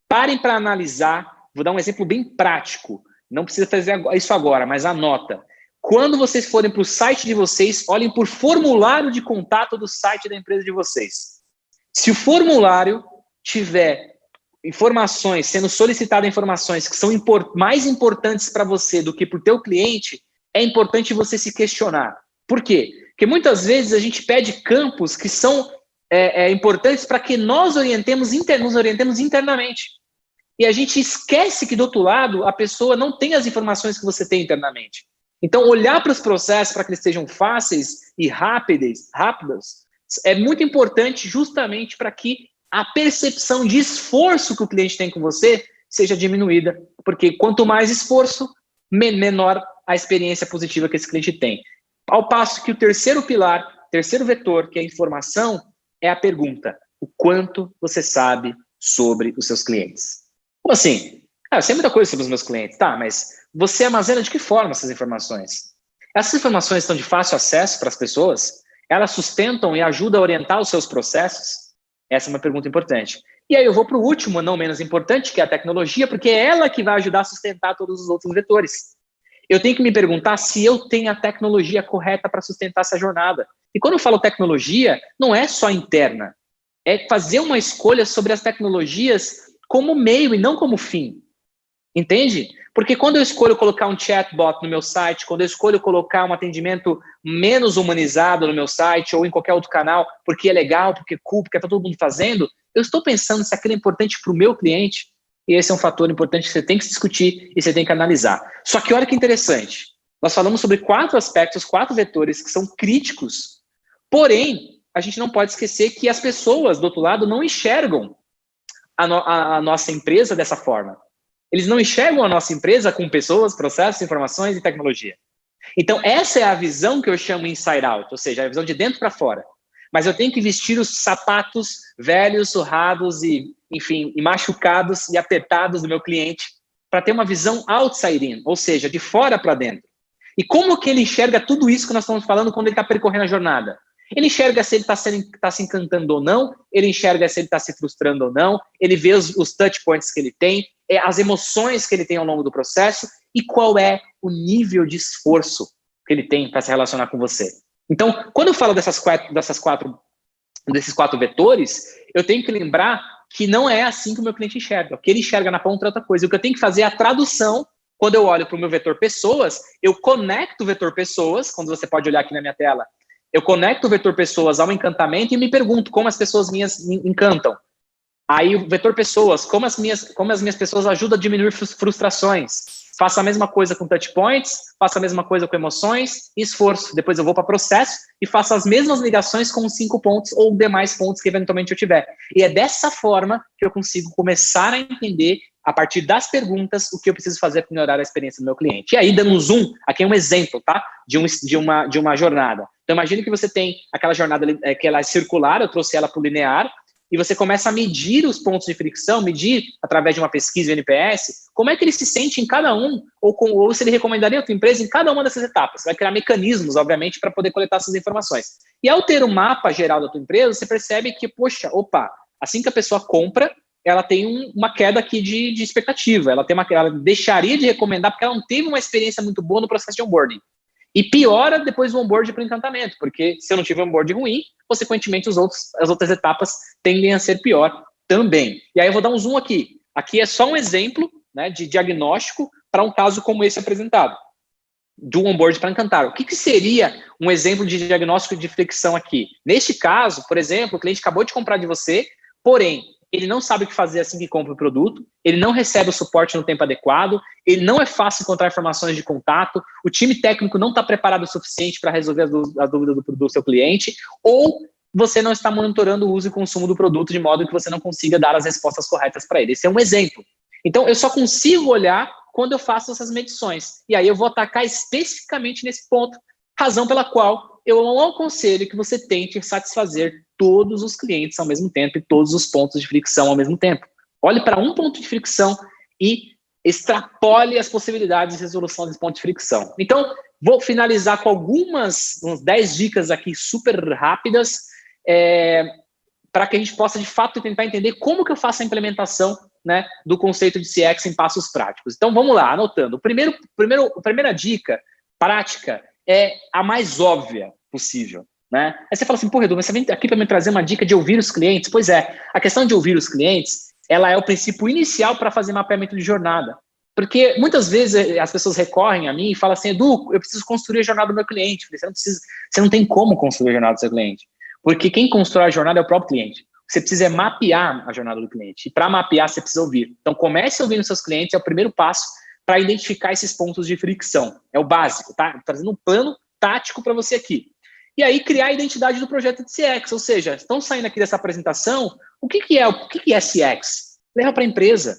parem para analisar, vou dar um exemplo bem prático, não precisa fazer isso agora, mas anota. Quando vocês forem para o site de vocês, olhem por formulário de contato do site da empresa de vocês. Se o formulário tiver informações, sendo solicitadas informações que são mais importantes para você do que para o teu cliente, é importante você se questionar. Por quê? Porque muitas vezes a gente pede campos que são importantes para que nós nos orientemos internamente. E a gente esquece que do outro lado a pessoa não tem as informações que você tem internamente. Então, olhar para os processos para que eles sejam fáceis e rápidos, é muito importante justamente para que a percepção de esforço que o cliente tem com você seja diminuída, porque quanto mais esforço, menor a experiência positiva que esse cliente tem. Ao passo que o terceiro pilar, terceiro vetor, que é a informação, é a pergunta: o quanto você sabe sobre os seus clientes? Como assim? Eu sei muita coisa sobre os meus clientes, tá, mas você armazena de que forma essas informações? Essas informações estão de fácil acesso para as pessoas? Elas sustentam e ajudam a orientar os seus processos? Essa é uma pergunta importante. E aí eu vou para o último, não menos importante, que é a tecnologia, porque é ela que vai ajudar a sustentar todos os outros vetores. Eu tenho que me perguntar se eu tenho a tecnologia correta para sustentar essa jornada. E quando eu falo tecnologia, não é só interna. É fazer uma escolha sobre as tecnologias como meio e não como fim. Entende? Porque quando eu escolho colocar um chatbot no meu site, quando eu escolho colocar um atendimento menos humanizado no meu site ou em qualquer outro canal, porque é legal, porque é cool, porque está todo mundo fazendo, eu estou pensando se aquilo é importante para o meu cliente. E esse é um fator importante que você tem que discutir e você tem que analisar. Só que olha que interessante. Nós falamos sobre 4 aspectos, 4 vetores que são críticos. Porém, a gente não pode esquecer que as pessoas do outro lado não enxergam a nossa empresa dessa forma. Eles não enxergam a nossa empresa com pessoas, processos, informações e tecnologia. Então, essa é a visão que eu chamo inside out, ou seja, a visão de dentro para fora. Mas eu tenho que vestir os sapatos velhos, surrados e, enfim, e machucados e apertados do meu cliente para ter uma visão outside in, ou seja, de fora para dentro. E como que ele enxerga tudo isso que nós estamos falando quando ele está percorrendo a jornada? Ele enxerga se ele está se encantando ou não, ele enxerga se ele está se frustrando ou não, ele vê os touch points que ele tem, as emoções que ele tem ao longo do processo e qual é o nível de esforço que ele tem para se relacionar com você. Então, quando eu falo desses 4 vetores, eu tenho que lembrar que não é assim que o meu cliente enxerga. O que ele enxerga na ponta é outra coisa. O que eu tenho que fazer é a tradução. Quando eu olho para o meu vetor pessoas, eu conecto o vetor pessoas, quando você pode olhar aqui na minha tela, eu conecto o vetor pessoas ao encantamento e me pergunto como as pessoas minhas me encantam. Aí o vetor pessoas, como as minhas pessoas ajudam a diminuir frustrações. Faço a mesma coisa com touch points, faço a mesma coisa com emoções e esforço. Depois eu vou para processo e faço as mesmas ligações com os 5 pontos ou demais pontos que eventualmente eu tiver. E é dessa forma que eu consigo começar a entender, a partir das perguntas, o que eu preciso fazer para melhorar a experiência do meu cliente. E aí, dando um zoom, aqui é um exemplo, tá? De uma jornada. Então, imagine que você tem aquela jornada que ela é circular, eu trouxe ela para o linear, e você começa a medir os pontos de fricção, medir através de uma pesquisa de NPS, como é que ele se sente em cada um, ou se ele recomendaria a tua empresa em cada uma dessas etapas. Você vai criar mecanismos, obviamente, para poder coletar essas informações. E ao ter um mapa geral da tua empresa, você percebe que, assim que a pessoa compra, ela tem uma queda aqui de expectativa, ela deixaria de recomendar porque ela não teve uma experiência muito boa no processo de onboarding. E piora depois do onboard para o encantamento, porque se eu não tiver um onboard ruim, consequentemente as outras etapas tendem a ser pior também. E aí eu vou dar um zoom aqui. Aqui é só um exemplo, né, de diagnóstico para um caso como esse apresentado, do onboard para encantar. O que seria um exemplo de diagnóstico de fricção aqui? Neste caso, por exemplo, o cliente acabou de comprar de você, porém, ele não sabe o que fazer assim que compra o produto, ele não recebe o suporte no tempo adequado, ele não é fácil encontrar informações de contato, o time técnico não está preparado o suficiente para resolver as dúvidas do seu cliente, ou você não está monitorando o uso e consumo do produto de modo que você não consiga dar as respostas corretas para ele. Esse é um exemplo. Então, eu só consigo olhar quando eu faço essas medições. E aí eu vou atacar especificamente nesse ponto, razão pela qual eu não aconselho que você tente satisfazer todos os clientes ao mesmo tempo e todos os pontos de fricção ao mesmo tempo. Olhe para um ponto de fricção e extrapole as possibilidades de resolução desse ponto de fricção. Então, vou finalizar com uns 10 dicas aqui super rápidas, para que a gente possa, de fato, tentar entender como que eu faço a implementação, né, do conceito de CX em passos práticos. Então, vamos lá, anotando. A primeira dica prática é a mais óbvia possível, né? Aí você fala assim, Edu, mas você vem aqui para me trazer uma dica de ouvir os clientes? Pois é, a questão de ouvir os clientes, ela é o princípio inicial para fazer mapeamento de jornada. Porque muitas vezes as pessoas recorrem a mim e falam assim, Edu, eu preciso construir a jornada do meu cliente. Você não tem como construir a jornada do seu cliente. Porque quem constrói a jornada é o próprio cliente. Você precisa mapear a jornada do cliente. E para mapear, você precisa ouvir. Então, comece ouvindo seus clientes, é o primeiro passo para identificar esses pontos de fricção. É o básico, tá? Trazendo um plano tático para você aqui. E aí, criar a identidade do projeto de CX. Ou seja, estão saindo aqui dessa apresentação, o que é CX? Leva para a empresa.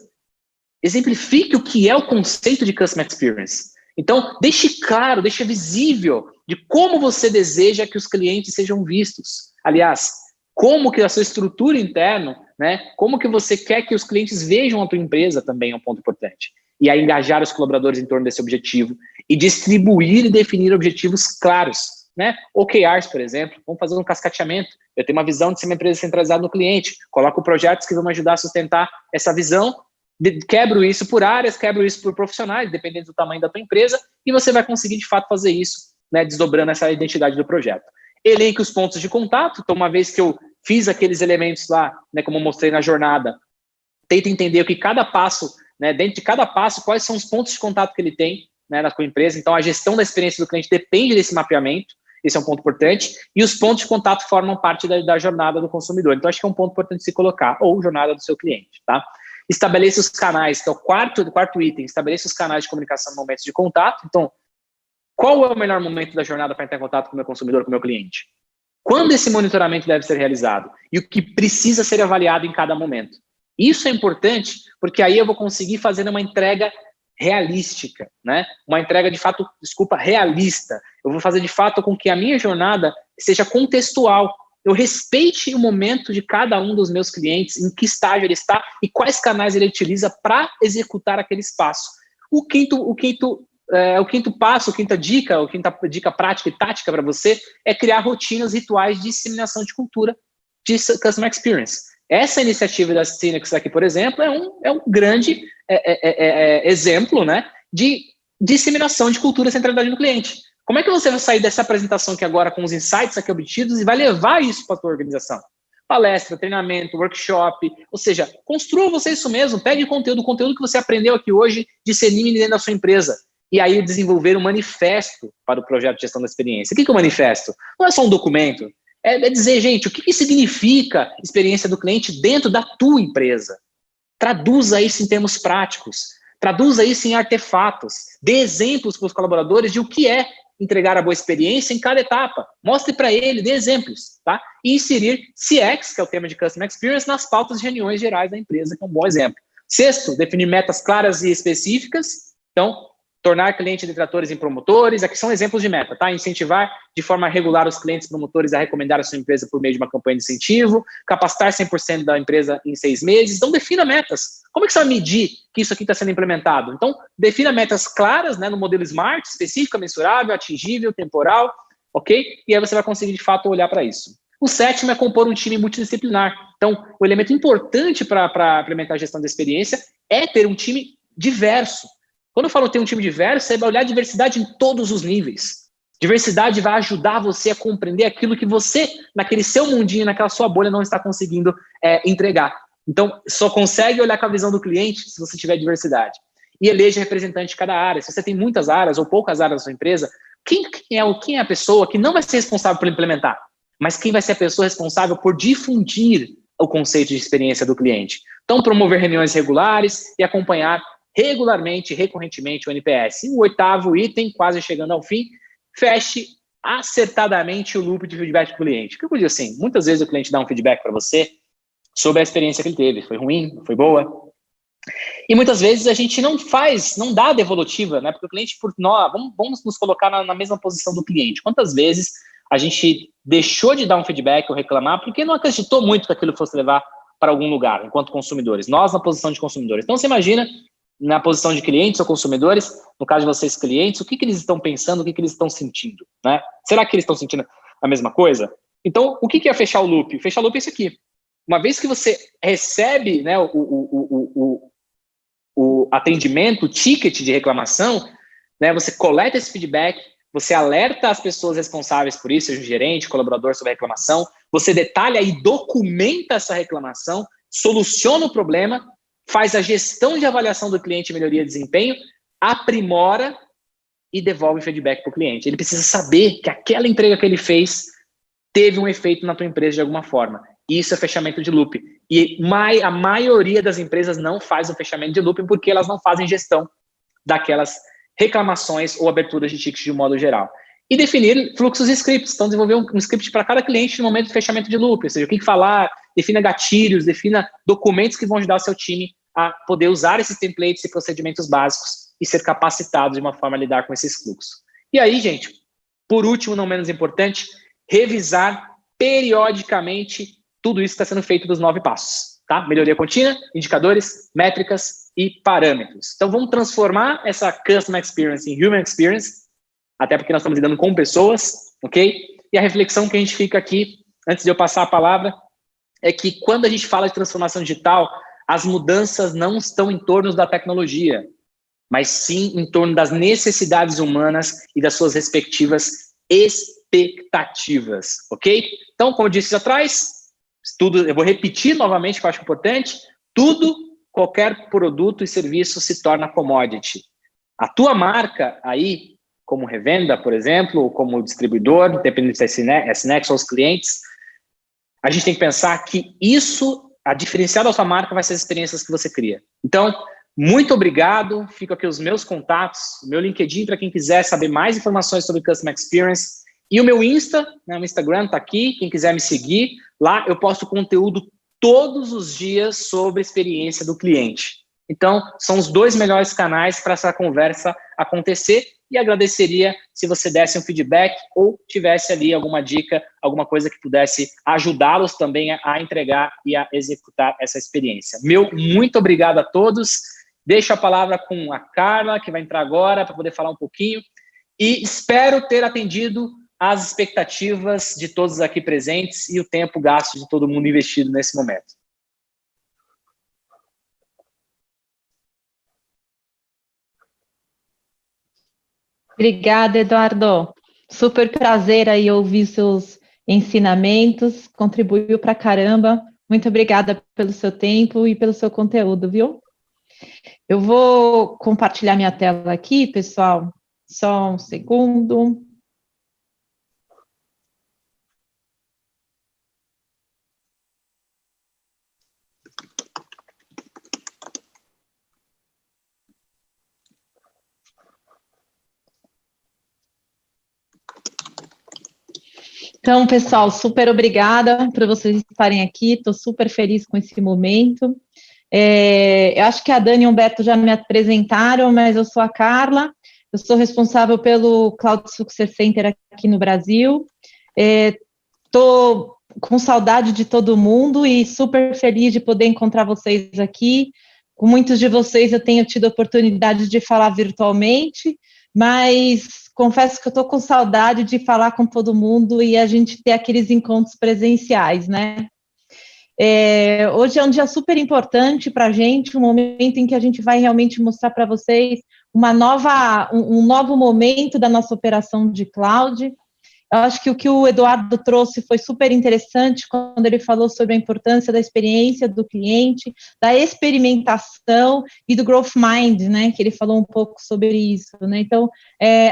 Exemplifique o que é o conceito de Customer Experience. Então, deixe claro, deixe visível de como você deseja que os clientes sejam vistos. Aliás, como que a sua estrutura interna, né, como que você quer que os clientes vejam a tua empresa também é um ponto importante. E aí engajar os colaboradores em torno desse objetivo e distribuir e definir objetivos claros, né? OKRs, por exemplo, vamos fazer um cascateamento. Eu tenho uma visão de ser uma empresa centralizada no cliente, coloco projetos que vão me ajudar a sustentar essa visão, quebro isso por áreas, quebro isso por profissionais, dependendo do tamanho da tua empresa, e você vai conseguir, de fato, fazer isso, né, desdobrando essa identidade do projeto. Elenque os pontos de contato. Então, uma vez que eu fiz aqueles elementos lá, né, como eu mostrei na jornada, tenta entender o que cada passo, né, dentro de cada passo, quais são os pontos de contato que ele tem, né, na tua empresa. Então, a gestão da experiência do cliente depende desse mapeamento. Esse é um ponto importante. E os pontos de contato formam parte da jornada do consumidor. Então, acho que é um ponto importante se colocar, ou jornada do seu cliente, tá? Estabeleça os canais, que é o quarto item, estabeleça os canais de comunicação no momento de contato. Então, qual é o melhor momento da jornada para entrar em contato com o meu consumidor, com o meu cliente? Quando esse monitoramento deve ser realizado? E o que precisa ser avaliado em cada momento? Isso é importante, porque aí eu vou conseguir fazer uma entrega realística, né? Uma entrega, de fato, realista. Eu vou fazer, de fato, com que a minha jornada seja contextual. Eu respeite o momento de cada um dos meus clientes, em que estágio ele está e quais canais ele utiliza para executar aquele espaço. O quinto passo, a quinta dica prática e tática para você é criar rotinas, rituais de disseminação de cultura de Customer Experience. Essa iniciativa da Cinex aqui, por exemplo, é um grande exemplo, né, de disseminação de cultura centralidade no cliente. Como é que você vai sair dessa apresentação aqui agora com os insights aqui obtidos e vai levar isso para a sua organização? Palestra, treinamento, workshop, ou seja, construa você isso mesmo, pegue o conteúdo que você aprendeu aqui hoje, dissemine dentro da sua empresa. E aí desenvolver um manifesto para o projeto de gestão da experiência. O que é o manifesto? Não é só um documento, é dizer, gente, o que significa experiência do cliente dentro da tua empresa. Traduza isso em termos práticos, traduza isso em artefatos, dê exemplos para os colaboradores de o que é entregar a boa experiência em cada etapa. Mostre para ele, dê exemplos, tá? E inserir CX, que é o tema de Customer Experience, nas pautas de reuniões gerais da empresa, que é um bom exemplo. Sexto, definir metas claras e específicas. Então, tornar clientes detratores em promotores. Aqui são exemplos de meta, tá? Incentivar de forma regular os clientes promotores a recomendar a sua empresa por meio de uma campanha de incentivo. Capacitar 100% da empresa em 6 meses. Então, defina metas. Como é que você vai medir que isso aqui está sendo implementado? Então, defina metas claras, né, no modelo SMART, específica, mensurável, atingível, temporal, ok? E aí você vai conseguir, de fato, olhar para isso. O sétimo é compor um time multidisciplinar. Então, o elemento importante para implementar a gestão da experiência é ter um time diverso. Quando eu falo ter um time diverso, você vai olhar a diversidade em todos os níveis. Diversidade vai ajudar você a compreender aquilo que você, naquele seu mundinho, naquela sua bolha, não está conseguindo entregar. Então, só consegue olhar com a visão do cliente se você tiver diversidade. E eleja representante de cada área. Se você tem muitas áreas ou poucas áreas na sua empresa, quem é a pessoa que não vai ser responsável por implementar, mas quem vai ser a pessoa responsável por difundir o conceito de experiência do cliente? Então, promover reuniões regulares e acompanhar regularmente, recorrentemente o NPS. E o oitavo item, quase chegando ao fim, feche acertadamente o loop de feedback do cliente. O que eu digo assim? Muitas vezes o cliente dá um feedback para você sobre a experiência que ele teve. Foi ruim? Foi boa? E muitas vezes a gente não dá a devolutiva, né? Porque o cliente, vamos nos colocar na mesma posição do cliente. Quantas vezes a gente deixou de dar um feedback ou reclamar porque não acreditou muito que aquilo fosse levar para algum lugar, enquanto consumidores. Nós, na posição de consumidores. Então, você imagina, na posição de clientes ou consumidores, no caso de vocês, clientes, o que eles estão pensando, o que eles estão sentindo, né? Será que eles estão sentindo a mesma coisa? Então, o que é fechar o loop? Fechar o loop é isso aqui. Uma vez que você recebe, né, o atendimento, o ticket de reclamação, né, você coleta esse feedback, você alerta as pessoas responsáveis por isso, seja um gerente, colaborador sobre a reclamação, você detalha e documenta essa reclamação, soluciona o problema, faz a gestão de avaliação do cliente e melhoria de desempenho, aprimora e devolve feedback para o cliente. Ele precisa saber que aquela entrega que ele fez teve um efeito na tua empresa de alguma forma. Isso é fechamento de loop. E a maioria das empresas não faz o fechamento de loop porque elas não fazem gestão daquelas reclamações ou aberturas de tickets de modo geral. E definir fluxos e scripts. Então, desenvolver um script para cada cliente no momento do fechamento de loop. Ou seja, o que falar, defina gatilhos, defina documentos que vão ajudar o seu time a poder usar esses templates e procedimentos básicos e ser capacitado de uma forma a lidar com esses fluxos. E aí, gente, por último, não menos importante, revisar periodicamente tudo isso que está sendo feito dos 9 passos, tá? Melhoria contínua, indicadores, métricas e parâmetros. Então, vamos transformar essa Customer Experience em Human Experience, até porque nós estamos lidando com pessoas, ok? E a reflexão que a gente fica aqui, antes de eu passar a palavra, é que quando a gente fala de transformação digital, as mudanças não estão em torno da tecnologia, mas sim em torno das necessidades humanas e das suas respectivas expectativas, ok? Então, como eu disse atrás, tudo, eu vou repetir novamente, que eu acho importante, qualquer produto e serviço se torna commodity. A tua marca aí, como revenda, por exemplo, ou como distribuidor, dependendo se é SNEX ou os clientes, a gente tem que pensar que isso, a diferencial da sua marca vai ser as experiências que você cria. Então, muito obrigado, fico aqui os meus contatos, o meu LinkedIn para quem quiser saber mais informações sobre Customer Experience, e o meu Insta, né, o Instagram está aqui, quem quiser me seguir, lá eu posto conteúdo todos os dias sobre a experiência do cliente. Então, são os 2 melhores canais para essa conversa acontecer, e agradeceria se você desse um feedback ou tivesse ali alguma dica, alguma coisa que pudesse ajudá-los também a entregar e a executar essa experiência. Muito obrigado a todos. Deixo a palavra com a Carla, que vai entrar agora para poder falar um pouquinho, e espero ter atendido as expectativas de todos aqui presentes e o tempo gasto de todo mundo investido nesse momento. Obrigada, Eduardo. Super prazer aí ouvir seus ensinamentos, contribuiu pra caramba. Muito obrigada pelo seu tempo e pelo seu conteúdo, viu? Eu vou compartilhar minha tela aqui, pessoal. Só um segundo. Então, pessoal, super obrigada por vocês estarem aqui, estou super feliz com esse momento. Eu acho que a Dani e o Humberto já me apresentaram, mas eu sou a Carla, eu sou responsável pelo Cloud Success Center aqui no Brasil. Estou com saudade de todo mundo e super feliz de poder encontrar vocês aqui. Com muitos de vocês eu tenho tido a oportunidade de falar virtualmente, mas confesso que eu estou com saudade de falar com todo mundo e a gente ter aqueles encontros presenciais, né? Hoje é um dia super importante para a gente, um momento em que a gente vai realmente mostrar para vocês um novo momento da nossa operação de cloud. Eu acho que o que o Eduardo trouxe foi super interessante quando ele falou sobre a importância da experiência do cliente, da experimentação e do growth mind, né, que ele falou um pouco sobre isso, né, então,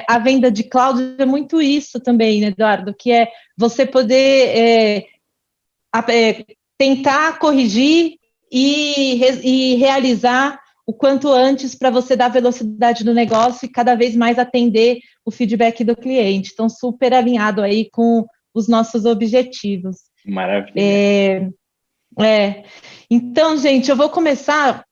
a venda de cloud é muito isso também, né, Eduardo, que é você poder tentar corrigir e realizar o quanto antes para você dar velocidade no negócio e cada vez mais atender o feedback do cliente. Então, super alinhado aí com os nossos objetivos. Maravilha. Então, gente, eu vou começar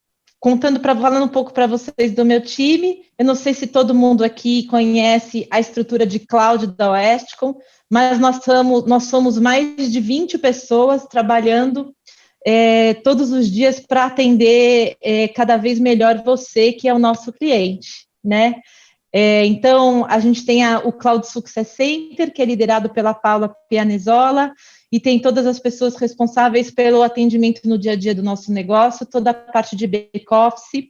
falando um pouco para vocês do meu time. Eu não sei se todo mundo aqui conhece a estrutura de cloud da Westcom, mas nós somos mais de 20 pessoas trabalhando todos os dias para atender cada vez melhor você, que é o nosso cliente, né? Então, a gente tem o Cloud Success Center, que é liderado pela Paula Pianezola, e tem todas as pessoas responsáveis pelo atendimento no dia a dia do nosso negócio, toda a parte de back-office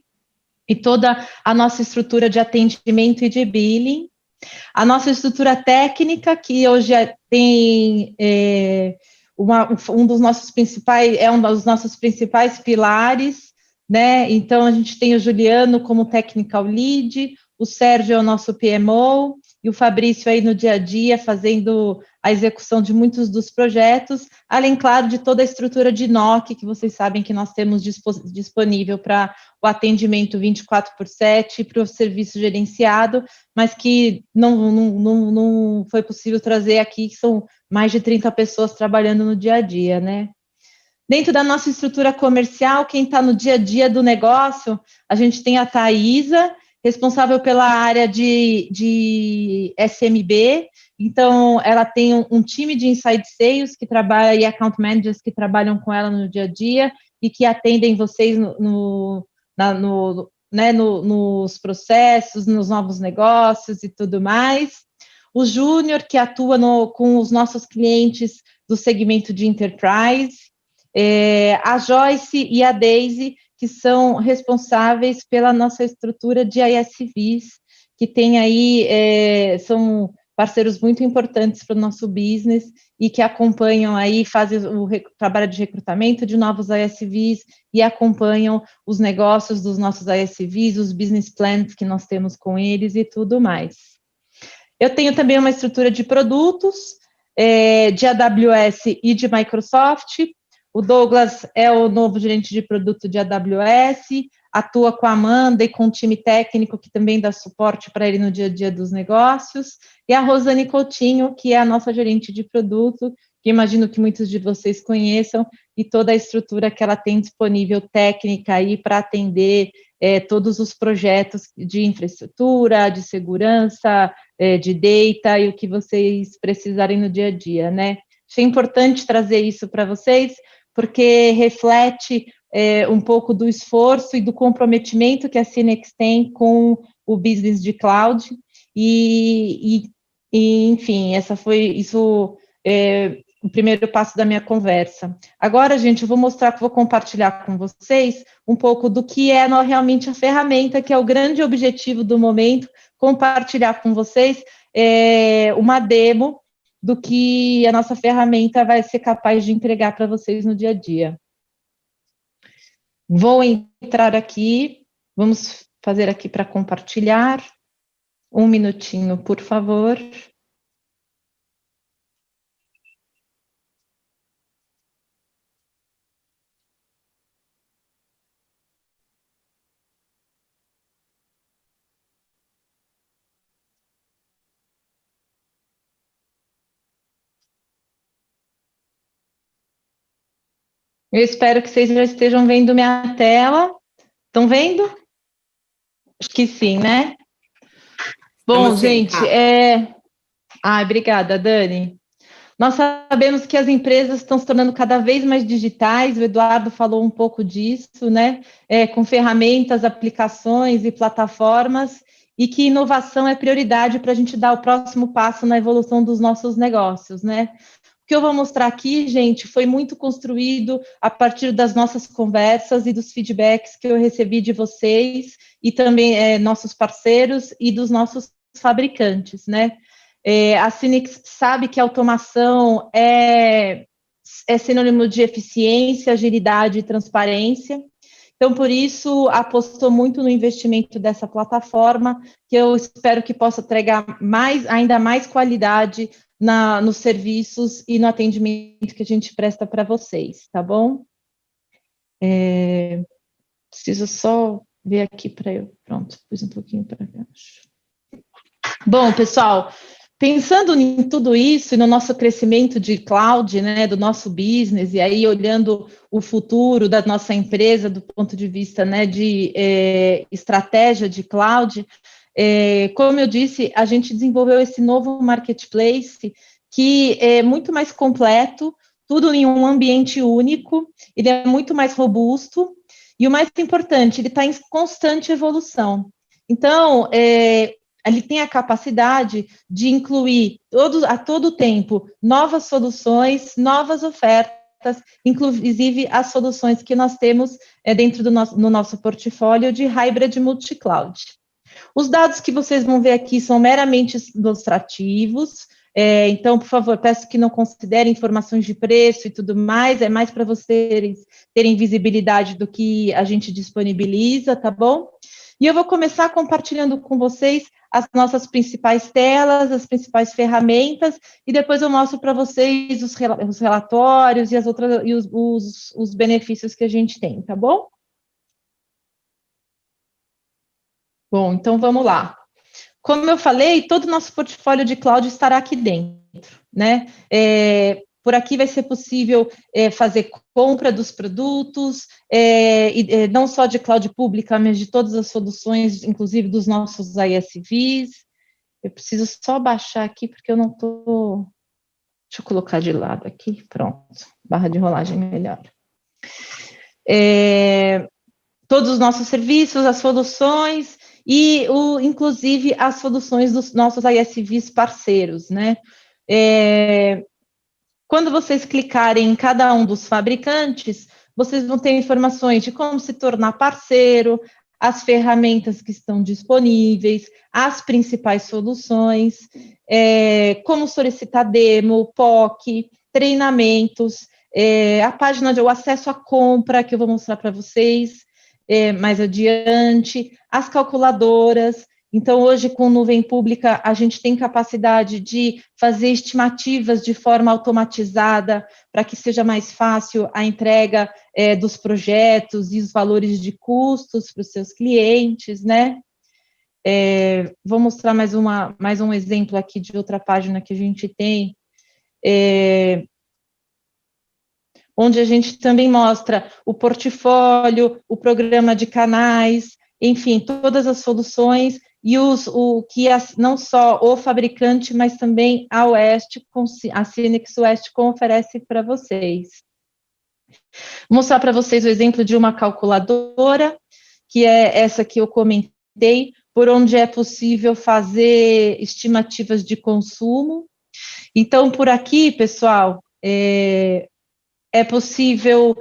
e toda a nossa estrutura de atendimento e de billing. A nossa estrutura técnica, que hoje tem um dos nossos principais pilares, né? Então, a gente tem o Juliano como Technical Lead, o Sérgio é o nosso PMO, e o Fabrício aí no dia a dia fazendo a execução de muitos dos projetos, além, claro, de toda a estrutura de NOC, que vocês sabem que nós temos disponível para o atendimento 24/7 para o serviço gerenciado, mas que não foi possível trazer aqui, que são mais de 30 pessoas trabalhando no dia a dia, né? Dentro da nossa estrutura comercial, quem está no dia a dia do negócio, a gente tem a Thaisa, responsável pela área de SMB, então ela tem um time de inside sales que trabalha, e account managers que trabalham com ela no dia a dia e que atendem vocês nos processos, nos novos negócios e tudo mais. O Júnior, que atua com os nossos clientes do segmento de enterprise, a Joyce e a Daisy, que são responsáveis pela nossa estrutura de ISVs, que tem aí, são parceiros muito importantes para o nosso business e que acompanham aí, fazem o trabalho de recrutamento de novos ISVs e acompanham os negócios dos nossos ISVs, os business plans que nós temos com eles e tudo mais. Eu tenho também uma estrutura de produtos, de AWS e de Microsoft. O Douglas é o novo gerente de produto de AWS, atua com a Amanda e com o time técnico, que também dá suporte para ele no dia a dia dos negócios, e a Rosane Coutinho, que é a nossa gerente de produto, que imagino que muitos de vocês conheçam, e toda a estrutura que ela tem disponível técnica aí para atender todos os projetos de infraestrutura, de segurança, de data e o que vocês precisarem no dia a dia, né? Achei importante trazer isso para vocês, porque reflete um pouco do esforço e do comprometimento que a Synnex tem com o business de cloud, enfim, o primeiro passo da minha conversa. Agora, gente, eu vou compartilhar com vocês um pouco do que é realmente a ferramenta, que é o grande objetivo do momento, compartilhar com vocês uma demo do que a nossa ferramenta vai ser capaz de entregar para vocês no dia a dia. Vou entrar aqui, vamos fazer aqui para compartilhar. Um minutinho, por favor. Eu espero que vocês já estejam vendo minha tela. Estão vendo? Acho que sim, né? Bom, gente, obrigada, Dani. Nós sabemos que as empresas estão se tornando cada vez mais digitais, o Eduardo falou um pouco disso, né? Com ferramentas, aplicações e plataformas, e que inovação é prioridade para a gente dar o próximo passo na evolução dos nossos negócios, né? O que eu vou mostrar aqui, gente, foi muito construído a partir das nossas conversas e dos feedbacks que eu recebi de vocês e também nossos parceiros e dos nossos fabricantes, né? A Synnex sabe que a automação é sinônimo de eficiência, agilidade e transparência. Então, por isso, apostou muito no investimento dessa plataforma, que eu espero que possa entregar ainda mais qualidade nos serviços e no atendimento que a gente presta para vocês, tá bom? Preciso só ver aqui para eu. Pronto, pus um pouquinho para baixo. Bom, pessoal, Pensando em tudo isso e no nosso crescimento de cloud, né, do nosso business, e aí olhando o futuro da nossa empresa do ponto de vista, né, de estratégia de cloud, como eu disse, a gente desenvolveu esse novo marketplace que é muito mais completo, tudo em um ambiente único, ele é muito mais robusto, e o mais importante, ele está em constante evolução. Então, ele tem a capacidade de incluir a todo tempo novas soluções, novas ofertas, inclusive as soluções que nós temos dentro no nosso portfólio de hybrid multi-cloud. Os dados que vocês vão ver aqui são meramente ilustrativos, então, por favor, peço que não considerem informações de preço e tudo mais, é mais para vocês terem visibilidade do que a gente disponibiliza, tá bom? E eu vou começar compartilhando com vocês as nossas principais telas, as principais ferramentas, e depois eu mostro para vocês os relatórios e os benefícios que a gente tem, tá bom? Bom, então vamos lá. Como eu falei, todo o nosso portfólio de cloud estará aqui dentro, né? Por aqui vai ser possível fazer compra dos produtos, não só de cloud pública, mas de todas as soluções, inclusive dos nossos ISVs. Eu preciso só baixar aqui, porque eu não estou... Deixa eu colocar de lado aqui, pronto. Barra de rolagem melhor. Todos os nossos serviços, as soluções... e, inclusive, as soluções dos nossos ISVs parceiros, né? Quando vocês clicarem em cada um dos fabricantes, vocês vão ter informações de como se tornar parceiro, as ferramentas que estão disponíveis, as principais soluções, como solicitar demo, POC, treinamentos, a página de o acesso à compra, que eu vou mostrar para vocês, mais adiante, as calculadoras. Então, hoje, com nuvem pública, a gente tem capacidade de fazer estimativas de forma automatizada, para que seja mais fácil a entrega dos projetos e os valores de custos para os seus clientes, né? Vou mostrar mais um exemplo aqui de outra página que a gente tem, onde a gente também mostra o portfólio, o programa de canais, enfim, todas as soluções e não só o fabricante, mas também a Synnex Westcom oferece para vocês. Vou mostrar para vocês o exemplo de uma calculadora, que é essa que eu comentei, por onde é possível fazer estimativas de consumo. Então, por aqui, pessoal, é possível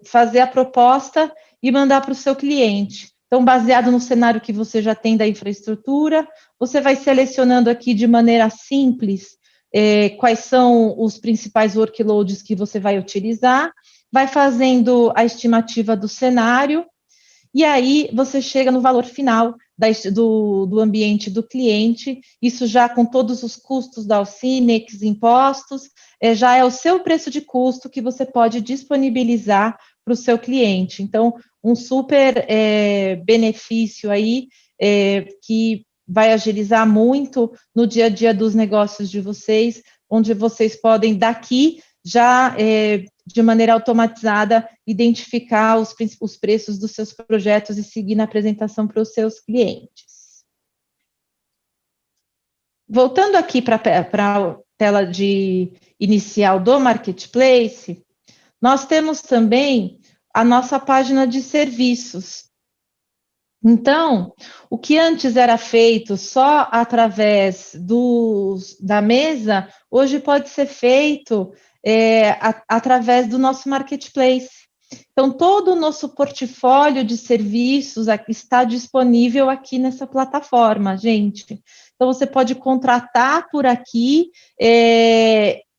fazer a proposta e mandar para o seu cliente. Então, baseado no cenário que você já tem da infraestrutura, você vai selecionando aqui de maneira simples quais são os principais workloads que você vai utilizar, vai fazendo a estimativa do cenário, e aí você chega no valor final do ambiente do cliente, isso já com todos os custos da Synnex, impostos, já é o seu preço de custo que você pode disponibilizar para o seu cliente. Então, um super benefício aí, que vai agilizar muito no dia a dia dos negócios de vocês, onde vocês podem, daqui, já de maneira automatizada, identificar os preços dos seus projetos e seguir na apresentação para os seus clientes. Voltando aqui para a tela inicial do Marketplace, nós temos também a nossa página de serviços. Então, o que antes era feito só através da mesa, hoje pode ser feito através do nosso Marketplace. Então, todo o nosso portfólio de serviços está disponível aqui nessa plataforma, gente. Então, você pode contratar por aqui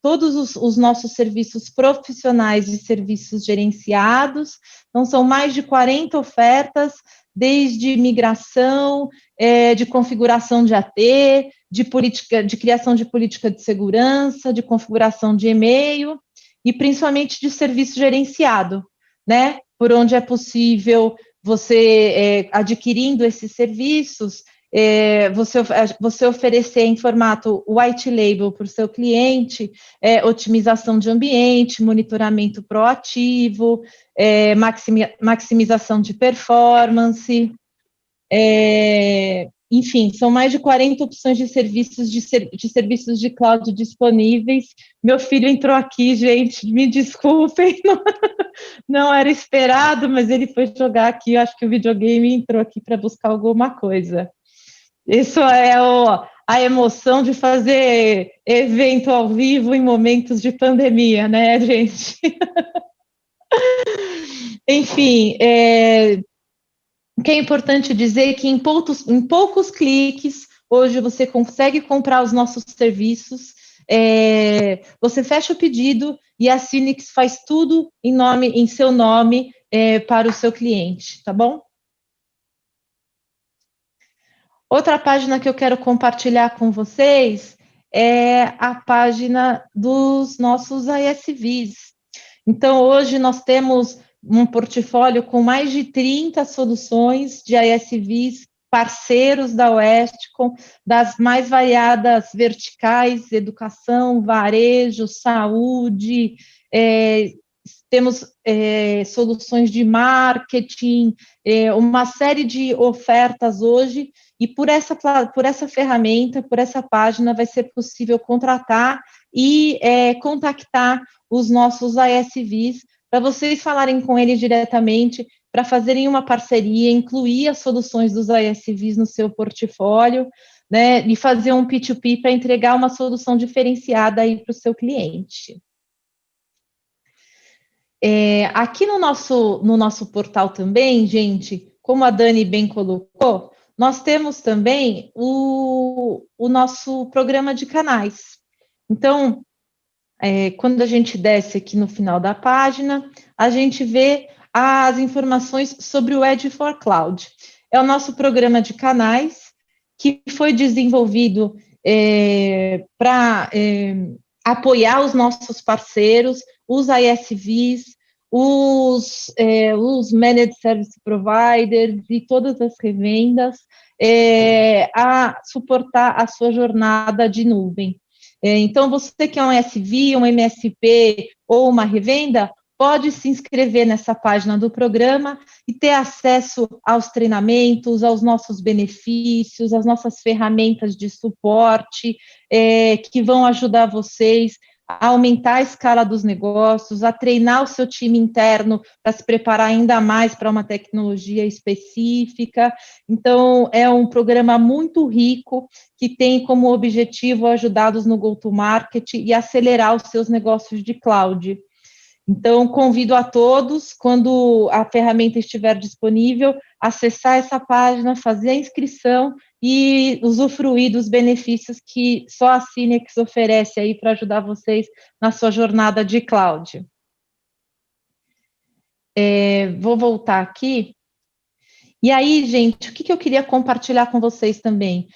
todos os nossos serviços profissionais e serviços gerenciados. Então, são mais de 40 ofertas, desde migração, de configuração de AT, de criação de política de segurança, de configuração de e-mail, e principalmente de serviço gerenciado, né? Por onde é possível você, adquirindo esses serviços, você oferecer em formato white label para o seu cliente, otimização de ambiente, monitoramento proativo, maximização de performance, enfim, são mais de 40 opções de serviços de cloud disponíveis. Meu filho entrou aqui, gente, me desculpem, não era esperado, mas ele foi jogar aqui, eu acho que o videogame entrou aqui para buscar alguma coisa. Isso é a emoção de fazer evento ao vivo em momentos de pandemia, né, gente? Enfim, o que é importante dizer é que em poucos cliques, hoje você consegue comprar os nossos serviços, você fecha o pedido e a Synnex faz tudo em seu nome para o seu cliente, tá bom? Outra página que eu quero compartilhar com vocês é a página dos nossos ISVs. Então, hoje nós temos um portfólio com mais de 30 soluções de ISVs parceiros da Westcon, das mais variadas verticais, educação, varejo, saúde, temos soluções de marketing, uma série de ofertas hoje, e por essa ferramenta, por essa página, vai ser possível contratar e contactar os nossos ISVs, para vocês falarem com eles diretamente, para fazerem uma parceria, incluir as soluções dos ISVs no seu portfólio, né, e fazer um P2P para entregar uma solução diferenciada aí para o seu cliente. Aqui no nosso portal também, gente, como a Dani bem colocou, nós temos também o nosso programa de canais. Então, quando a gente desce aqui no final da página, a gente vê as informações sobre o Edge for Cloud. É o nosso programa de canais, que foi desenvolvido para apoiar os nossos parceiros, os ISVs, os Managed Service Providers e todas as revendas, a suportar a sua jornada de nuvem. Então, você que é um ISV, um MSP ou uma revenda, pode se inscrever nessa página do programa e ter acesso aos treinamentos, aos nossos benefícios, às nossas ferramentas de suporte, que vão ajudar vocês a aumentar a escala dos negócios, a treinar o seu time interno para se preparar ainda mais para uma tecnologia específica. Então, é um programa muito rico, que tem como objetivo ajudá-los no go-to-market e acelerar os seus negócios de cloud. Então, convido a todos, quando a ferramenta estiver disponível, acessar essa página, fazer a inscrição e usufruir dos benefícios que só a Synnex oferece aí para ajudar vocês na sua jornada de cloud. Vou voltar aqui. E aí, gente, o que eu queria compartilhar com vocês também?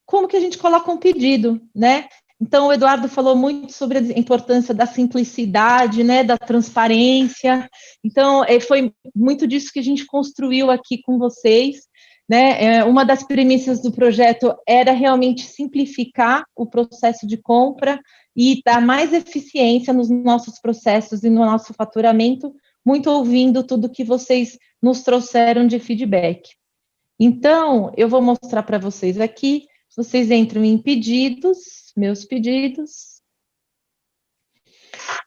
Como que a gente coloca um pedido, né? Então, o Eduardo falou muito sobre a importância da simplicidade, né, da transparência. Então, foi muito disso que a gente construiu aqui com vocês, né? Uma das premissas do projeto era realmente simplificar o processo de compra e dar mais eficiência nos nossos processos e no nosso faturamento, muito ouvindo tudo que vocês nos trouxeram de feedback. Então, eu vou mostrar para vocês aqui. Vocês entram em pedidos, meus pedidos.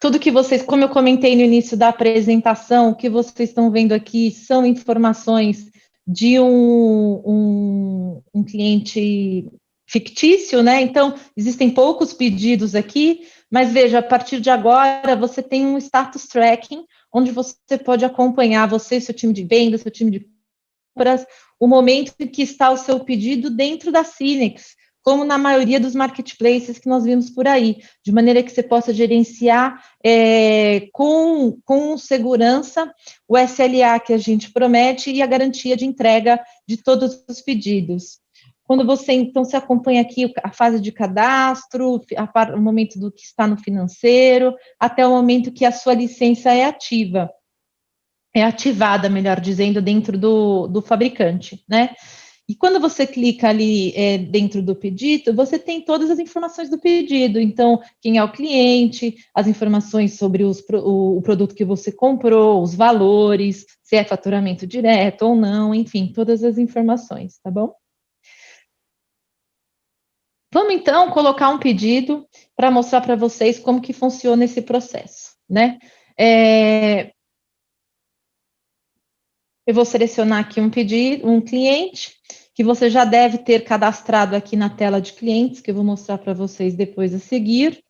Tudo que vocês, como eu comentei no início da apresentação, o que vocês estão vendo aqui são informações de um cliente fictício, né? Então, existem poucos pedidos aqui, mas veja, a partir de agora, você tem um status tracking, onde você pode acompanhar você, seu time de vendas, seu time de compras, o momento em que está o seu pedido dentro da Synnex, como na maioria dos marketplaces que nós vimos por aí, de maneira que você possa gerenciar com segurança o SLA que a gente promete e a garantia de entrega de todos os pedidos. Quando você, então, se acompanha aqui a fase de cadastro, o momento do que está no financeiro, até o momento que a sua licença é ativada, melhor dizendo, dentro do fabricante, né? E quando você clica ali dentro do pedido, você tem todas as informações do pedido. Então, quem é o cliente, as informações sobre o produto que você comprou, os valores, se é faturamento direto ou não, enfim, todas as informações, tá bom? Vamos, então, colocar um pedido para mostrar para vocês como que funciona esse processo, né? Eu vou selecionar aqui um pedido, um cliente, que você já deve ter cadastrado aqui na tela de clientes, que eu vou mostrar para vocês depois a seguir.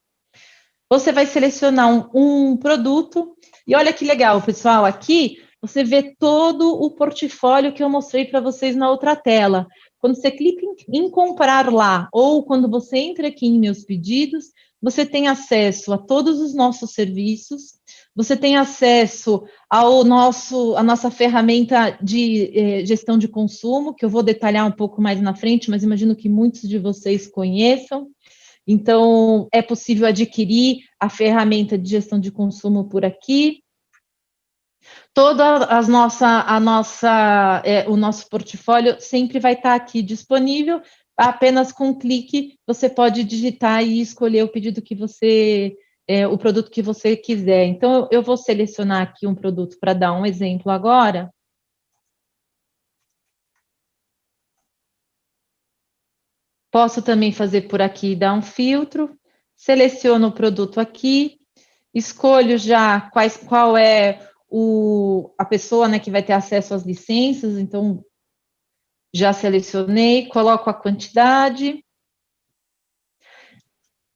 Você vai selecionar um produto, e olha que legal, pessoal, aqui você vê todo o portfólio que eu mostrei para vocês na outra tela. Quando você clica em comprar lá, ou quando você entra aqui em meus pedidos, você tem acesso a todos os nossos serviços, você tem acesso à nossa ferramenta de gestão de consumo, que eu vou detalhar um pouco mais na frente, mas imagino que muitos de vocês conheçam. Então, é possível adquirir a ferramenta de gestão de consumo por aqui. O nosso portfólio sempre vai estar aqui disponível. Apenas com um clique, você pode digitar e escolher o pedido que o produto que você quiser. Então, eu vou selecionar aqui um produto para dar um exemplo agora. Posso também fazer por aqui, dar um filtro, seleciono o produto aqui, escolho já qual é a pessoa, né, que vai ter acesso às licenças, então já selecionei, coloco a quantidade.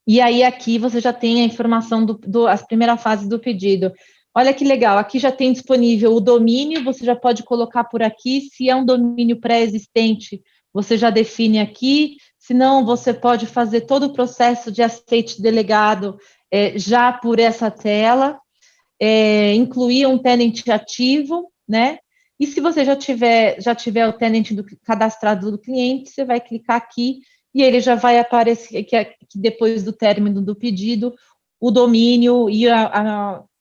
E aí aqui você já tem a informação as primeiras fases do pedido. Olha que legal, aqui já tem disponível o domínio, você já pode colocar por aqui, se é um domínio pré-existente, você já define aqui, se não, você pode fazer todo o processo de aceite delegado já por essa tela, incluir um tenant ativo, né? E se você já tiver o tenant cadastrado do cliente, você vai clicar aqui e ele já vai aparecer que depois do término do pedido, o domínio e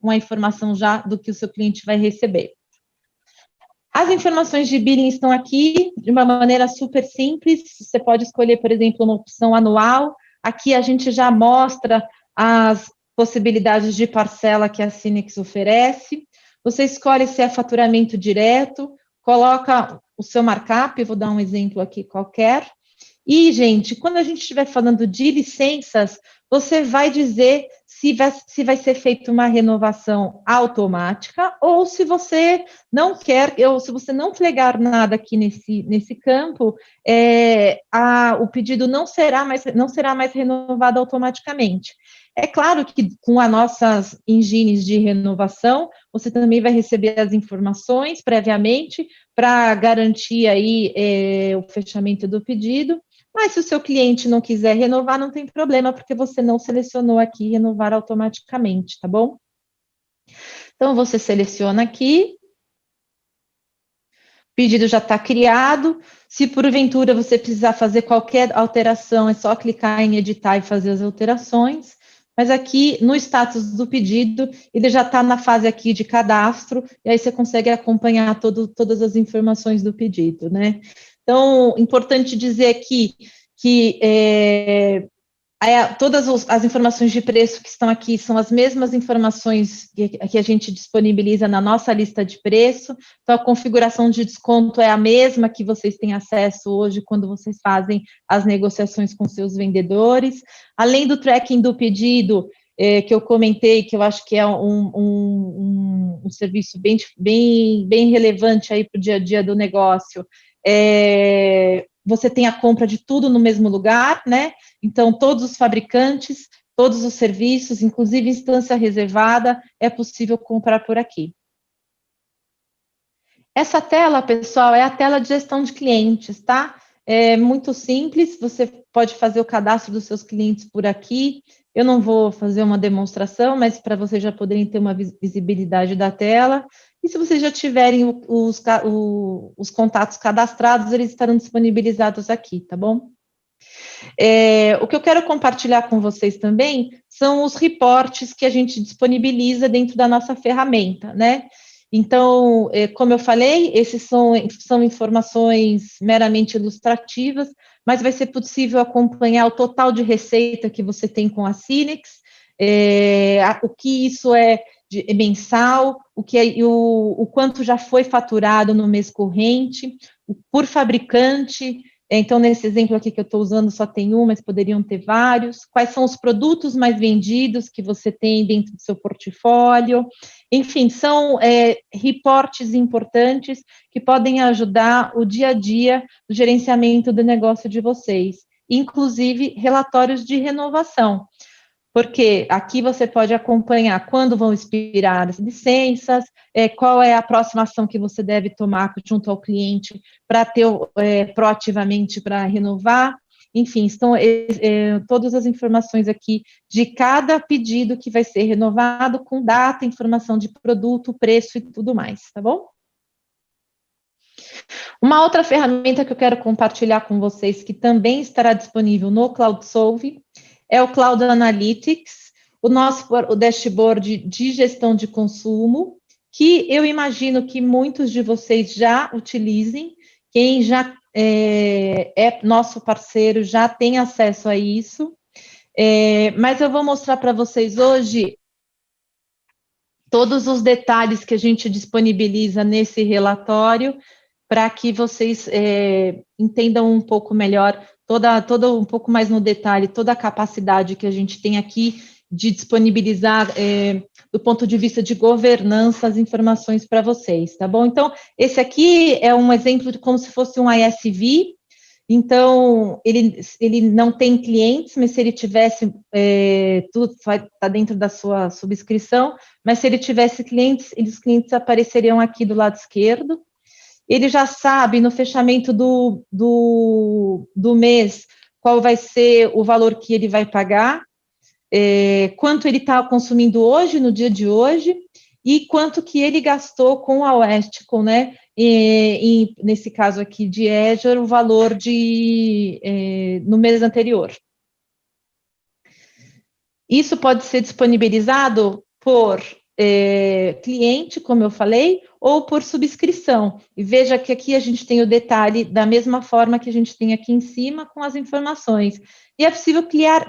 uma informação já do que o seu cliente vai receber. As informações de billing estão aqui de uma maneira super simples. Você pode escolher, por exemplo, uma opção anual. Aqui a gente já mostra as possibilidades de parcela que a Cinex oferece. Você escolhe se é faturamento direto, coloca o seu markup, vou dar um exemplo aqui qualquer. E, gente, quando a gente estiver falando de licenças, você vai dizer se vai ser feita uma renovação automática ou se você não quer, ou se você não plegar nada aqui nesse campo, o pedido não será mais renovado automaticamente. É claro que com as nossas engines de renovação, você também vai receber as informações previamente para garantir aí o fechamento do pedido. Mas se o seu cliente não quiser renovar, não tem problema, porque você não selecionou aqui renovar automaticamente, tá bom? Então, você seleciona aqui. O pedido já está criado. Se porventura você precisar fazer qualquer alteração, é só clicar em editar e fazer as alterações. Mas aqui, no status do pedido, ele já está na fase aqui de cadastro, e aí você consegue acompanhar todas as informações do pedido, né? Então, importante dizer aqui que todas as informações de preço que estão aqui são as mesmas informações que a gente disponibiliza na nossa lista de preço. Então, a configuração de desconto é a mesma que vocês têm acesso hoje quando vocês fazem as negociações com seus vendedores. Além do tracking do pedido, que eu comentei, que eu acho que é um serviço bem relevante aí para o dia a dia do negócio, você tem a compra de tudo no mesmo lugar, né? Então, todos os fabricantes, todos os serviços, inclusive instância reservada, é possível comprar por aqui. Essa tela, pessoal, é a tela de gestão de clientes, tá? É muito simples, você pode fazer o cadastro dos seus clientes por aqui. Eu não vou fazer uma demonstração, mas para vocês já poderem ter uma visibilidade da tela. E se vocês já tiverem os contatos cadastrados, eles estarão disponibilizados aqui, tá bom? O que eu quero compartilhar com vocês também são os reportes que a gente disponibiliza dentro da nossa ferramenta, né? Então, como eu falei, esses são informações meramente ilustrativas, mas vai ser possível acompanhar o total de receita que você tem com a Cinex, o que isso é mensal, o quanto já foi faturado no mês corrente, por fabricante. Então, nesse exemplo aqui que eu estou usando, só tem um, mas poderiam ter vários. Quais são os produtos mais vendidos que você tem dentro do seu portfólio? Enfim, são reportes importantes que podem ajudar o dia a dia do gerenciamento do negócio de vocês, inclusive relatórios de renovação, porque aqui você pode acompanhar quando vão expirar as licenças, qual é a próxima ação que você deve tomar junto ao cliente para ter proativamente para renovar. Enfim, estão todas as informações aqui de cada pedido que vai ser renovado, com data, informação de produto, preço e tudo mais, tá bom? Uma outra ferramenta que eu quero compartilhar com vocês, que também estará disponível no CloudSolve, é o Cloud Analytics, o dashboard de gestão de consumo, que eu imagino que muitos de vocês já utilizem. Quem já é nosso parceiro já tem acesso a isso, mas eu vou mostrar para vocês hoje todos os detalhes que a gente disponibiliza nesse relatório, para que vocês entendam um pouco melhor, um pouco mais no detalhe, toda a capacidade que a gente tem aqui de disponibilizar, do ponto de vista de governança, as informações para vocês, tá bom? Então, esse aqui é um exemplo de como se fosse um ISV. Então, ele não tem clientes, mas se ele tivesse, tudo está dentro da sua subscrição, mas se ele tivesse clientes, os clientes apareceriam aqui do lado esquerdo. Ele já sabe, no fechamento do mês, qual vai ser o valor que ele vai pagar, quanto ele está consumindo hoje, no dia de hoje, e quanto que ele gastou com a Westcon, né? Nesse caso aqui de Azure, o valor no mês anterior. Isso pode ser disponibilizado por cliente, como eu falei, ou por subscrição. E veja que aqui a gente tem o detalhe da mesma forma que a gente tem aqui em cima com as informações. E é possível criar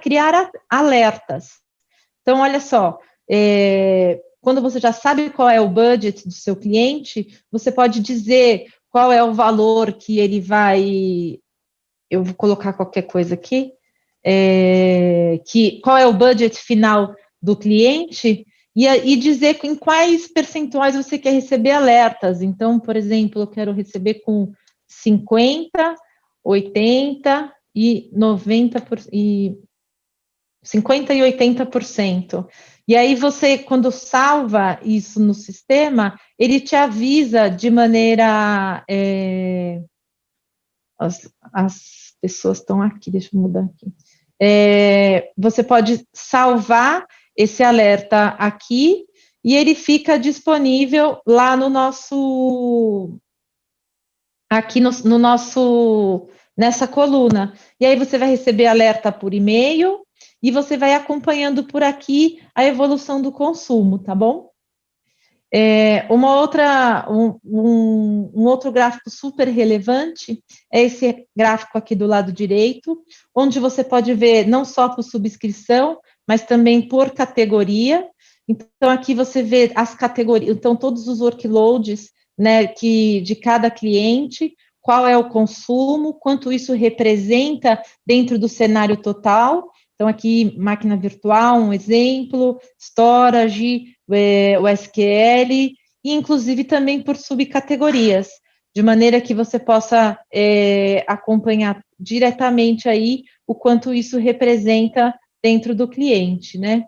alertas. Então, olha só, quando você já sabe qual é o budget do seu cliente, você pode dizer qual é o valor que ele vai... Eu vou colocar qualquer coisa aqui. Qual é o budget final do cliente... E dizer em quais percentuais você quer receber alertas. Então, por exemplo, eu quero receber com 50%, 80% e 90%, 50% e 80%. E aí você, quando salva isso no sistema, ele te avisa de maneira... As pessoas estão aqui, deixa eu mudar aqui. Você pode salvar esse alerta aqui, e ele fica disponível lá no nosso, aqui no nosso, nessa coluna. E aí você vai receber alerta por e-mail, e você vai acompanhando por aqui a evolução do consumo, tá bom? Um outro gráfico super relevante é esse gráfico aqui do lado direito, onde você pode ver não só por subscrição, mas também por categoria. Então, aqui você vê as categorias, então, todos os workloads, né, de cada cliente, qual é o consumo, quanto isso representa dentro do cenário total. Então, aqui, máquina virtual, um exemplo, storage, o SQL, e inclusive também por subcategorias, de maneira que você possa acompanhar diretamente aí o quanto isso representa dentro do cliente, né?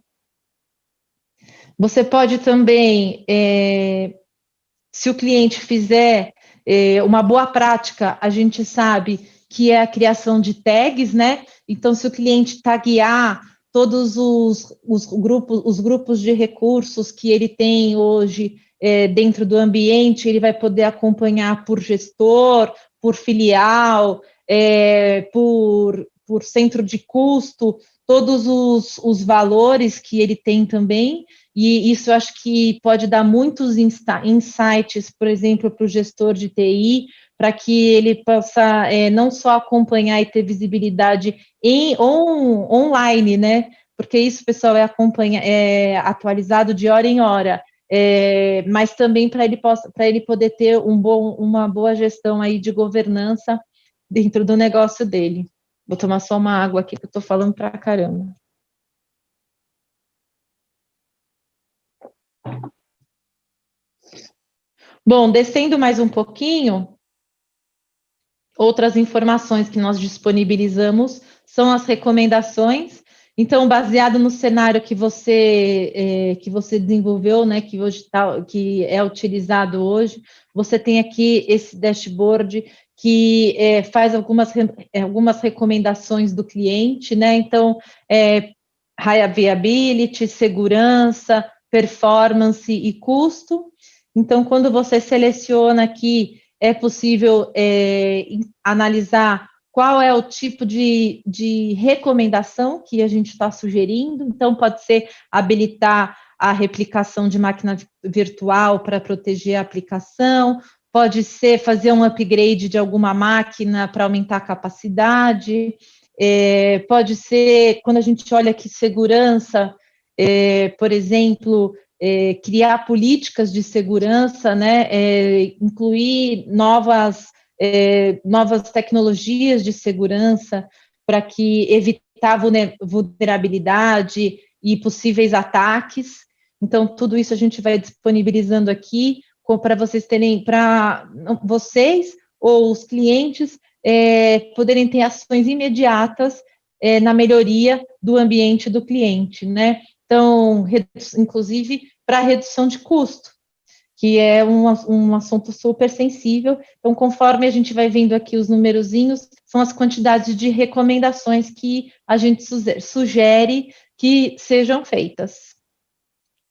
Você pode também, se o cliente fizer uma boa prática, a gente sabe que é a criação de tags, né? Então, se o cliente taguear todos os grupos de recursos que ele tem hoje dentro do ambiente, ele vai poder acompanhar por gestor, por filial, por centro de custo, todos os valores que ele tem também, e isso eu acho que pode dar muitos insights, por exemplo, para o gestor de TI, para que ele possa não só acompanhar e ter visibilidade online, né? Porque isso, pessoal, é atualizado de hora em hora, mas também para ele poder ter uma boa gestão aí de governança dentro do negócio dele. Vou tomar só uma água aqui, que eu estou falando pra caramba. Bom, descendo mais um pouquinho, outras informações que nós disponibilizamos são as recomendações. Então, baseado no cenário que você desenvolveu, né, que é utilizado hoje, você tem aqui esse dashboard que faz algumas recomendações do cliente, né? Então, reliability, segurança, performance e custo. Então, quando você seleciona aqui, é possível analisar qual é o tipo de recomendação que a gente está sugerindo. Então, pode ser habilitar a replicação de máquina virtual para proteger a aplicação, pode ser fazer um upgrade de alguma máquina para aumentar a capacidade, pode ser, quando a gente olha aqui segurança, por exemplo, criar políticas de segurança, né, incluir novas tecnologias de segurança para que evitar vulnerabilidade e possíveis ataques. Então, tudo isso a gente vai disponibilizando aqui para vocês terem, para vocês ou os clientes poderem ter ações imediatas na melhoria do ambiente do cliente, né? Então, inclusive, para redução de custo, que é um assunto super sensível. Então, conforme a gente vai vendo aqui os numerozinhos, são as quantidades de recomendações que a gente sugere que sejam feitas.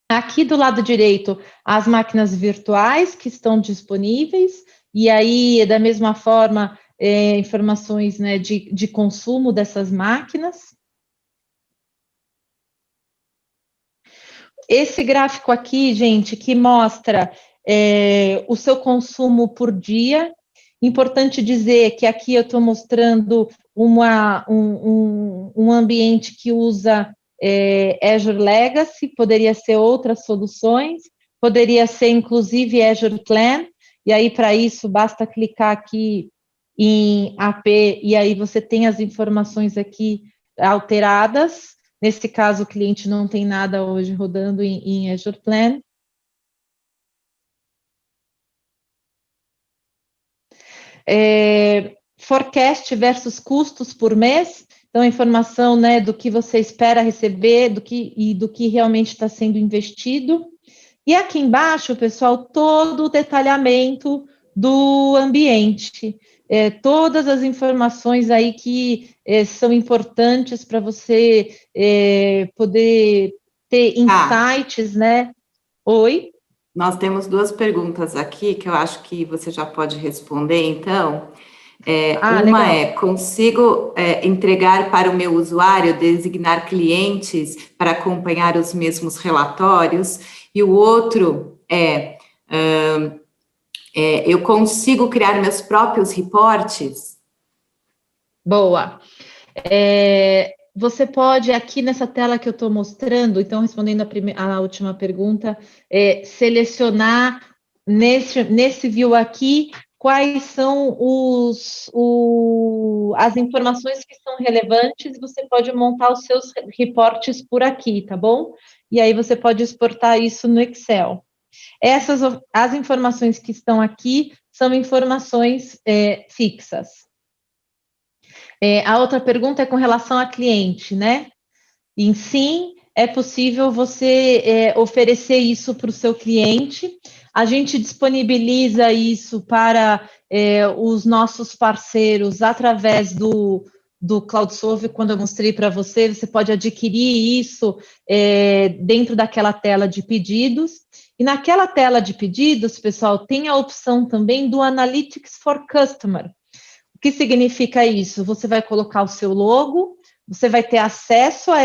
Aqui do lado direito, as máquinas virtuais que estão disponíveis, e aí, da mesma forma, informações, né, de consumo dessas máquinas. Esse gráfico aqui, gente, que mostra o seu consumo por dia. Importante dizer que aqui eu estou mostrando um ambiente que usa Azure Legacy, poderia ser outras soluções, poderia ser inclusive Azure Plan, e aí para isso basta clicar aqui em AP, e aí você tem as informações aqui alteradas. Nesse caso, o cliente não tem nada hoje rodando em Azure Plan. Forecast versus custos por mês. Então, a informação, né, do que você espera receber do que realmente está sendo investido. E aqui embaixo, pessoal, todo o detalhamento do ambiente. Todas as informações aí que são importantes para você poder ter insights, né? Oi? Nós temos duas perguntas aqui que eu acho que você já pode responder, então. Uma legal. Consigo entregar para o meu usuário, designar clientes para acompanhar os mesmos relatórios? E o outro eu consigo criar meus próprios reportes? Boa. Você pode, aqui nessa tela que eu estou mostrando, então, respondendo a última pergunta, selecionar nesse view aqui quais são as informações que são relevantes, você pode montar os seus reportes por aqui, tá bom? E aí você pode exportar isso no Excel. As informações que estão aqui são informações fixas. A outra pergunta é com relação a cliente, né? E sim, é possível você oferecer isso para o seu cliente. A gente disponibiliza isso para os nossos parceiros através do CloudSolve. Quando eu mostrei para você, você pode adquirir isso dentro daquela tela de pedidos. E naquela tela de pedidos, pessoal, tem a opção também do Analytics for Customer. O que significa isso? Você vai colocar o seu logo, você vai ter acesso a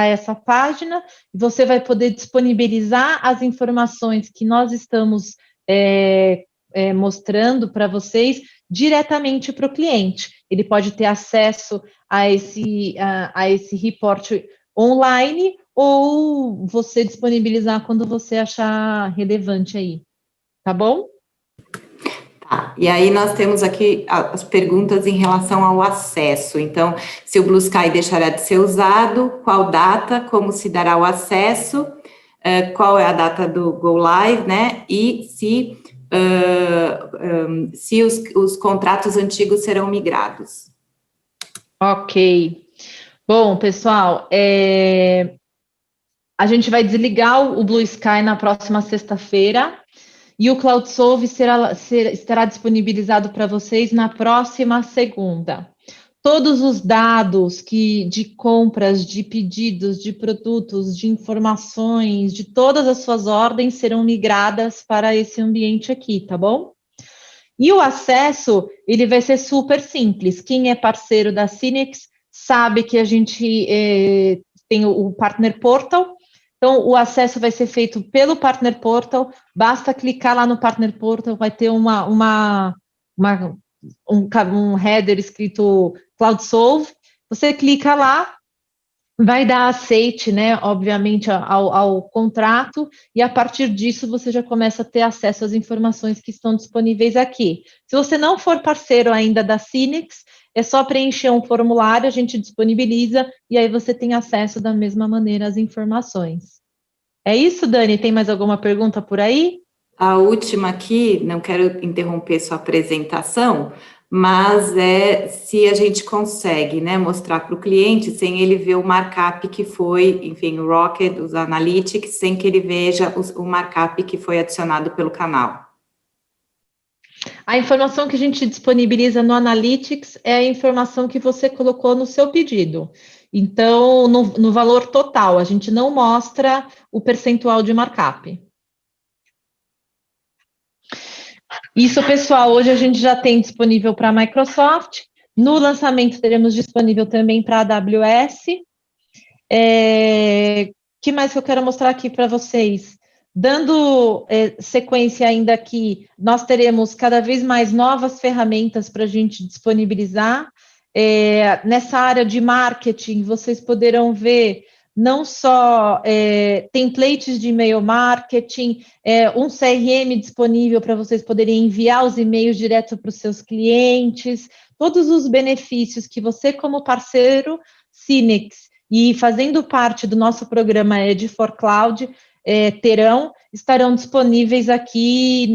essa página, e você vai poder disponibilizar as informações que nós estamos mostrando para vocês diretamente para o cliente. Ele pode ter acesso a esse report online, ou você disponibilizar quando você achar relevante aí, tá bom? Tá, e aí nós temos aqui as perguntas em relação ao acesso. Então, se o Blue Sky deixará de ser usado, qual data, como se dará o acesso, qual é a data do Go Live, né? E se os contratos antigos serão migrados. Ok. Bom, pessoal, a gente vai desligar o Blue Sky na próxima sexta-feira, e o CloudSolve estará disponibilizado para vocês na próxima segunda. Todos os dados de compras, de pedidos, de produtos, de informações, de todas as suas ordens serão migradas para esse ambiente aqui, tá bom? E o acesso, ele vai ser super simples. Quem é parceiro da Synnex sabe que a gente tem o Partner Portal. Então, o acesso vai ser feito pelo Partner Portal, basta clicar lá no Partner Portal, vai ter um header escrito CloudSolve, você clica lá, vai dar aceite, né, obviamente, ao contrato, e a partir disso você já começa a ter acesso às informações que estão disponíveis aqui. Se você não for parceiro ainda da Synnex, é só preencher um formulário, a gente disponibiliza, e aí você tem acesso da mesma maneira às informações. É isso, Dani? Tem mais alguma pergunta por aí? A última aqui, não quero interromper sua apresentação, mas se a gente consegue, né, mostrar para o cliente sem ele ver o markup que foi, enfim, o Rocket, os Analytics, sem que ele veja o markup que foi adicionado pelo canal. A informação que a gente disponibiliza no Analytics é a informação que você colocou no seu pedido. Então, no valor total, a gente não mostra o percentual de markup. Isso, pessoal, hoje a gente já tem disponível para a Microsoft. No lançamento, teremos disponível também para a AWS. Que mais que eu quero mostrar aqui para vocês? Dando sequência ainda aqui, nós teremos cada vez mais novas ferramentas para a gente disponibilizar. Nessa área de marketing, vocês poderão ver não só templates de e-mail marketing, um CRM disponível para vocês poderem enviar os e-mails direto para os seus clientes, todos os benefícios que você, como parceiro Synnex, e fazendo parte do nosso programa Ed4Cloud, estarão disponíveis aqui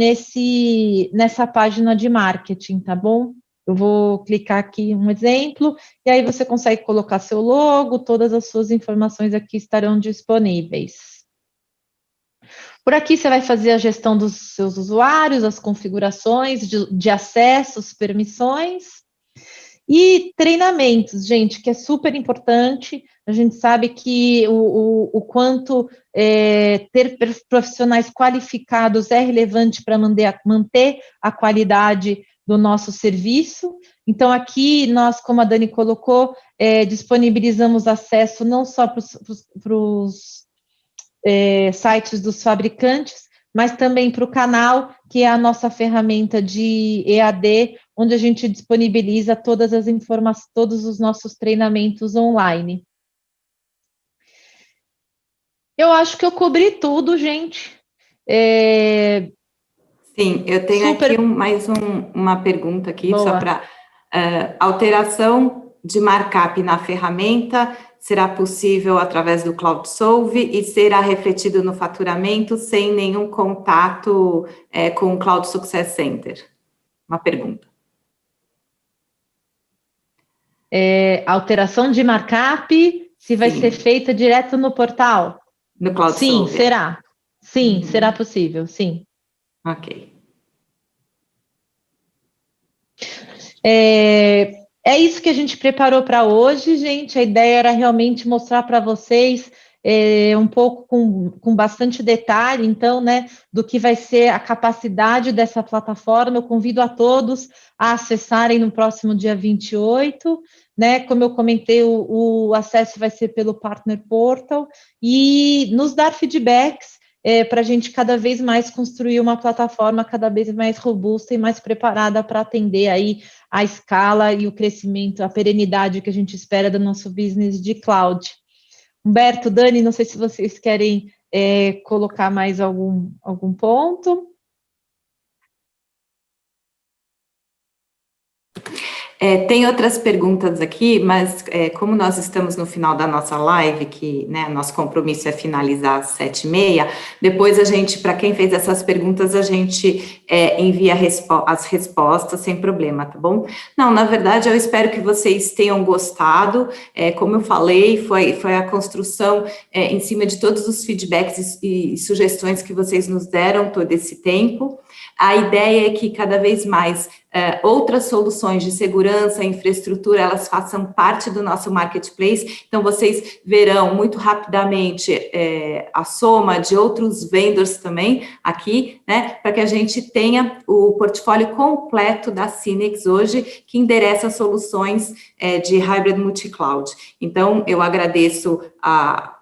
nessa página de marketing, tá bom? Eu vou clicar aqui um exemplo, e aí você consegue colocar seu logo, todas as suas informações aqui estarão disponíveis. Por aqui você vai fazer a gestão dos seus usuários, as configurações de acessos, permissões. E treinamentos, gente, que é super importante. A gente sabe que o quanto ter profissionais qualificados é relevante para manter a qualidade do nosso serviço. Então, aqui nós, como a Dani colocou, disponibilizamos acesso não só para os sites dos fabricantes, mas também para o canal, que é a nossa ferramenta de EAD, onde a gente disponibiliza todas as informações, todos os nossos treinamentos online. Eu acho que eu cobri tudo, gente. Sim, eu tenho aqui uma pergunta aqui, boa, só para alteração de markup na ferramenta será possível através do CloudSolve e será refletido no faturamento sem nenhum contato com o Cloud Success Center? Uma pergunta. Alteração de markup, se vai ser feita direto no portal? No CloudSolve. Sim, será. Sim, será possível, sim. Ok. É isso que a gente preparou para hoje, gente. A ideia era realmente mostrar para vocês um pouco com bastante detalhe, então, né, do que vai ser a capacidade dessa plataforma. Eu convido a todos a acessarem no próximo dia 28, né? Como eu comentei, o acesso vai ser pelo Partner Portal e nos dar feedbacks para a gente cada vez mais construir uma plataforma cada vez mais robusta e mais preparada para atender aí a escala e o crescimento, a perenidade que a gente espera do nosso business de cloud. Humberto, Dani, não sei se vocês querem colocar mais algum ponto. Tem outras perguntas aqui, mas como nós estamos no final da nossa live, que né, nosso compromisso é finalizar às 7h30, depois a gente, para quem fez essas perguntas, a gente envia as respostas sem problema, tá bom? Não, na verdade, eu espero que vocês tenham gostado. Como eu falei, foi a construção em cima de todos os feedbacks e sugestões que vocês nos deram todo esse tempo. A ideia é que cada vez mais outras soluções de segurança, infraestrutura, elas façam parte do nosso marketplace. Então, vocês verão muito rapidamente a soma de outros vendors também aqui, né, para que a gente tenha o portfólio completo da Synnex hoje, que endereça soluções de hybrid multi-cloud. Então, eu agradeço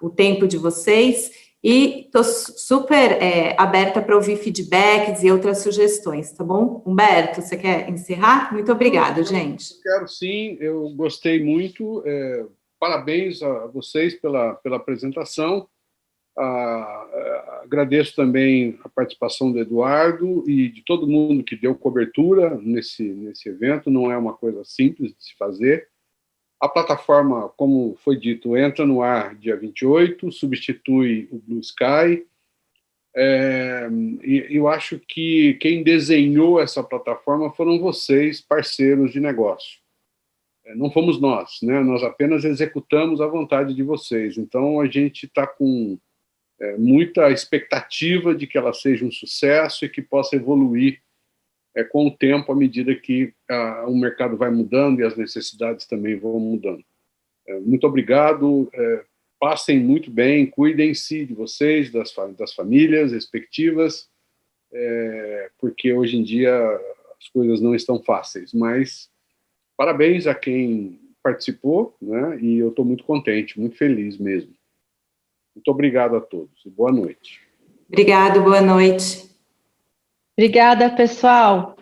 o tempo de vocês e estou super aberta para ouvir feedbacks e outras sugestões, tá bom? Humberto, você quer encerrar? Muito obrigada, gente. Quero sim, eu gostei muito. Parabéns a vocês pela apresentação. Agradeço também a participação do Eduardo e de todo mundo que deu cobertura nesse evento. Não é uma coisa simples de se fazer. A plataforma, como foi dito, entra no ar dia 28, substitui o Blue Sky. E eu acho que quem desenhou essa plataforma foram vocês, parceiros de negócio. Não fomos nós, né? Nós apenas executamos a vontade de vocês. Então, a gente está com muita expectativa de que ela seja um sucesso e que possa evoluir com o tempo, à medida que o mercado vai mudando e as necessidades também vão mudando. Muito obrigado, passem muito bem, cuidem-se de vocês, das famílias respectivas, porque hoje em dia as coisas não estão fáceis, mas parabéns a quem participou, né, e eu estou muito contente, muito feliz mesmo. Muito obrigado a todos e boa noite. Obrigado, boa noite. Obrigada, pessoal.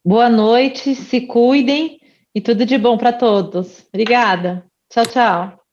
Boa noite, se cuidem e tudo de bom para todos. Obrigada. Tchau, tchau.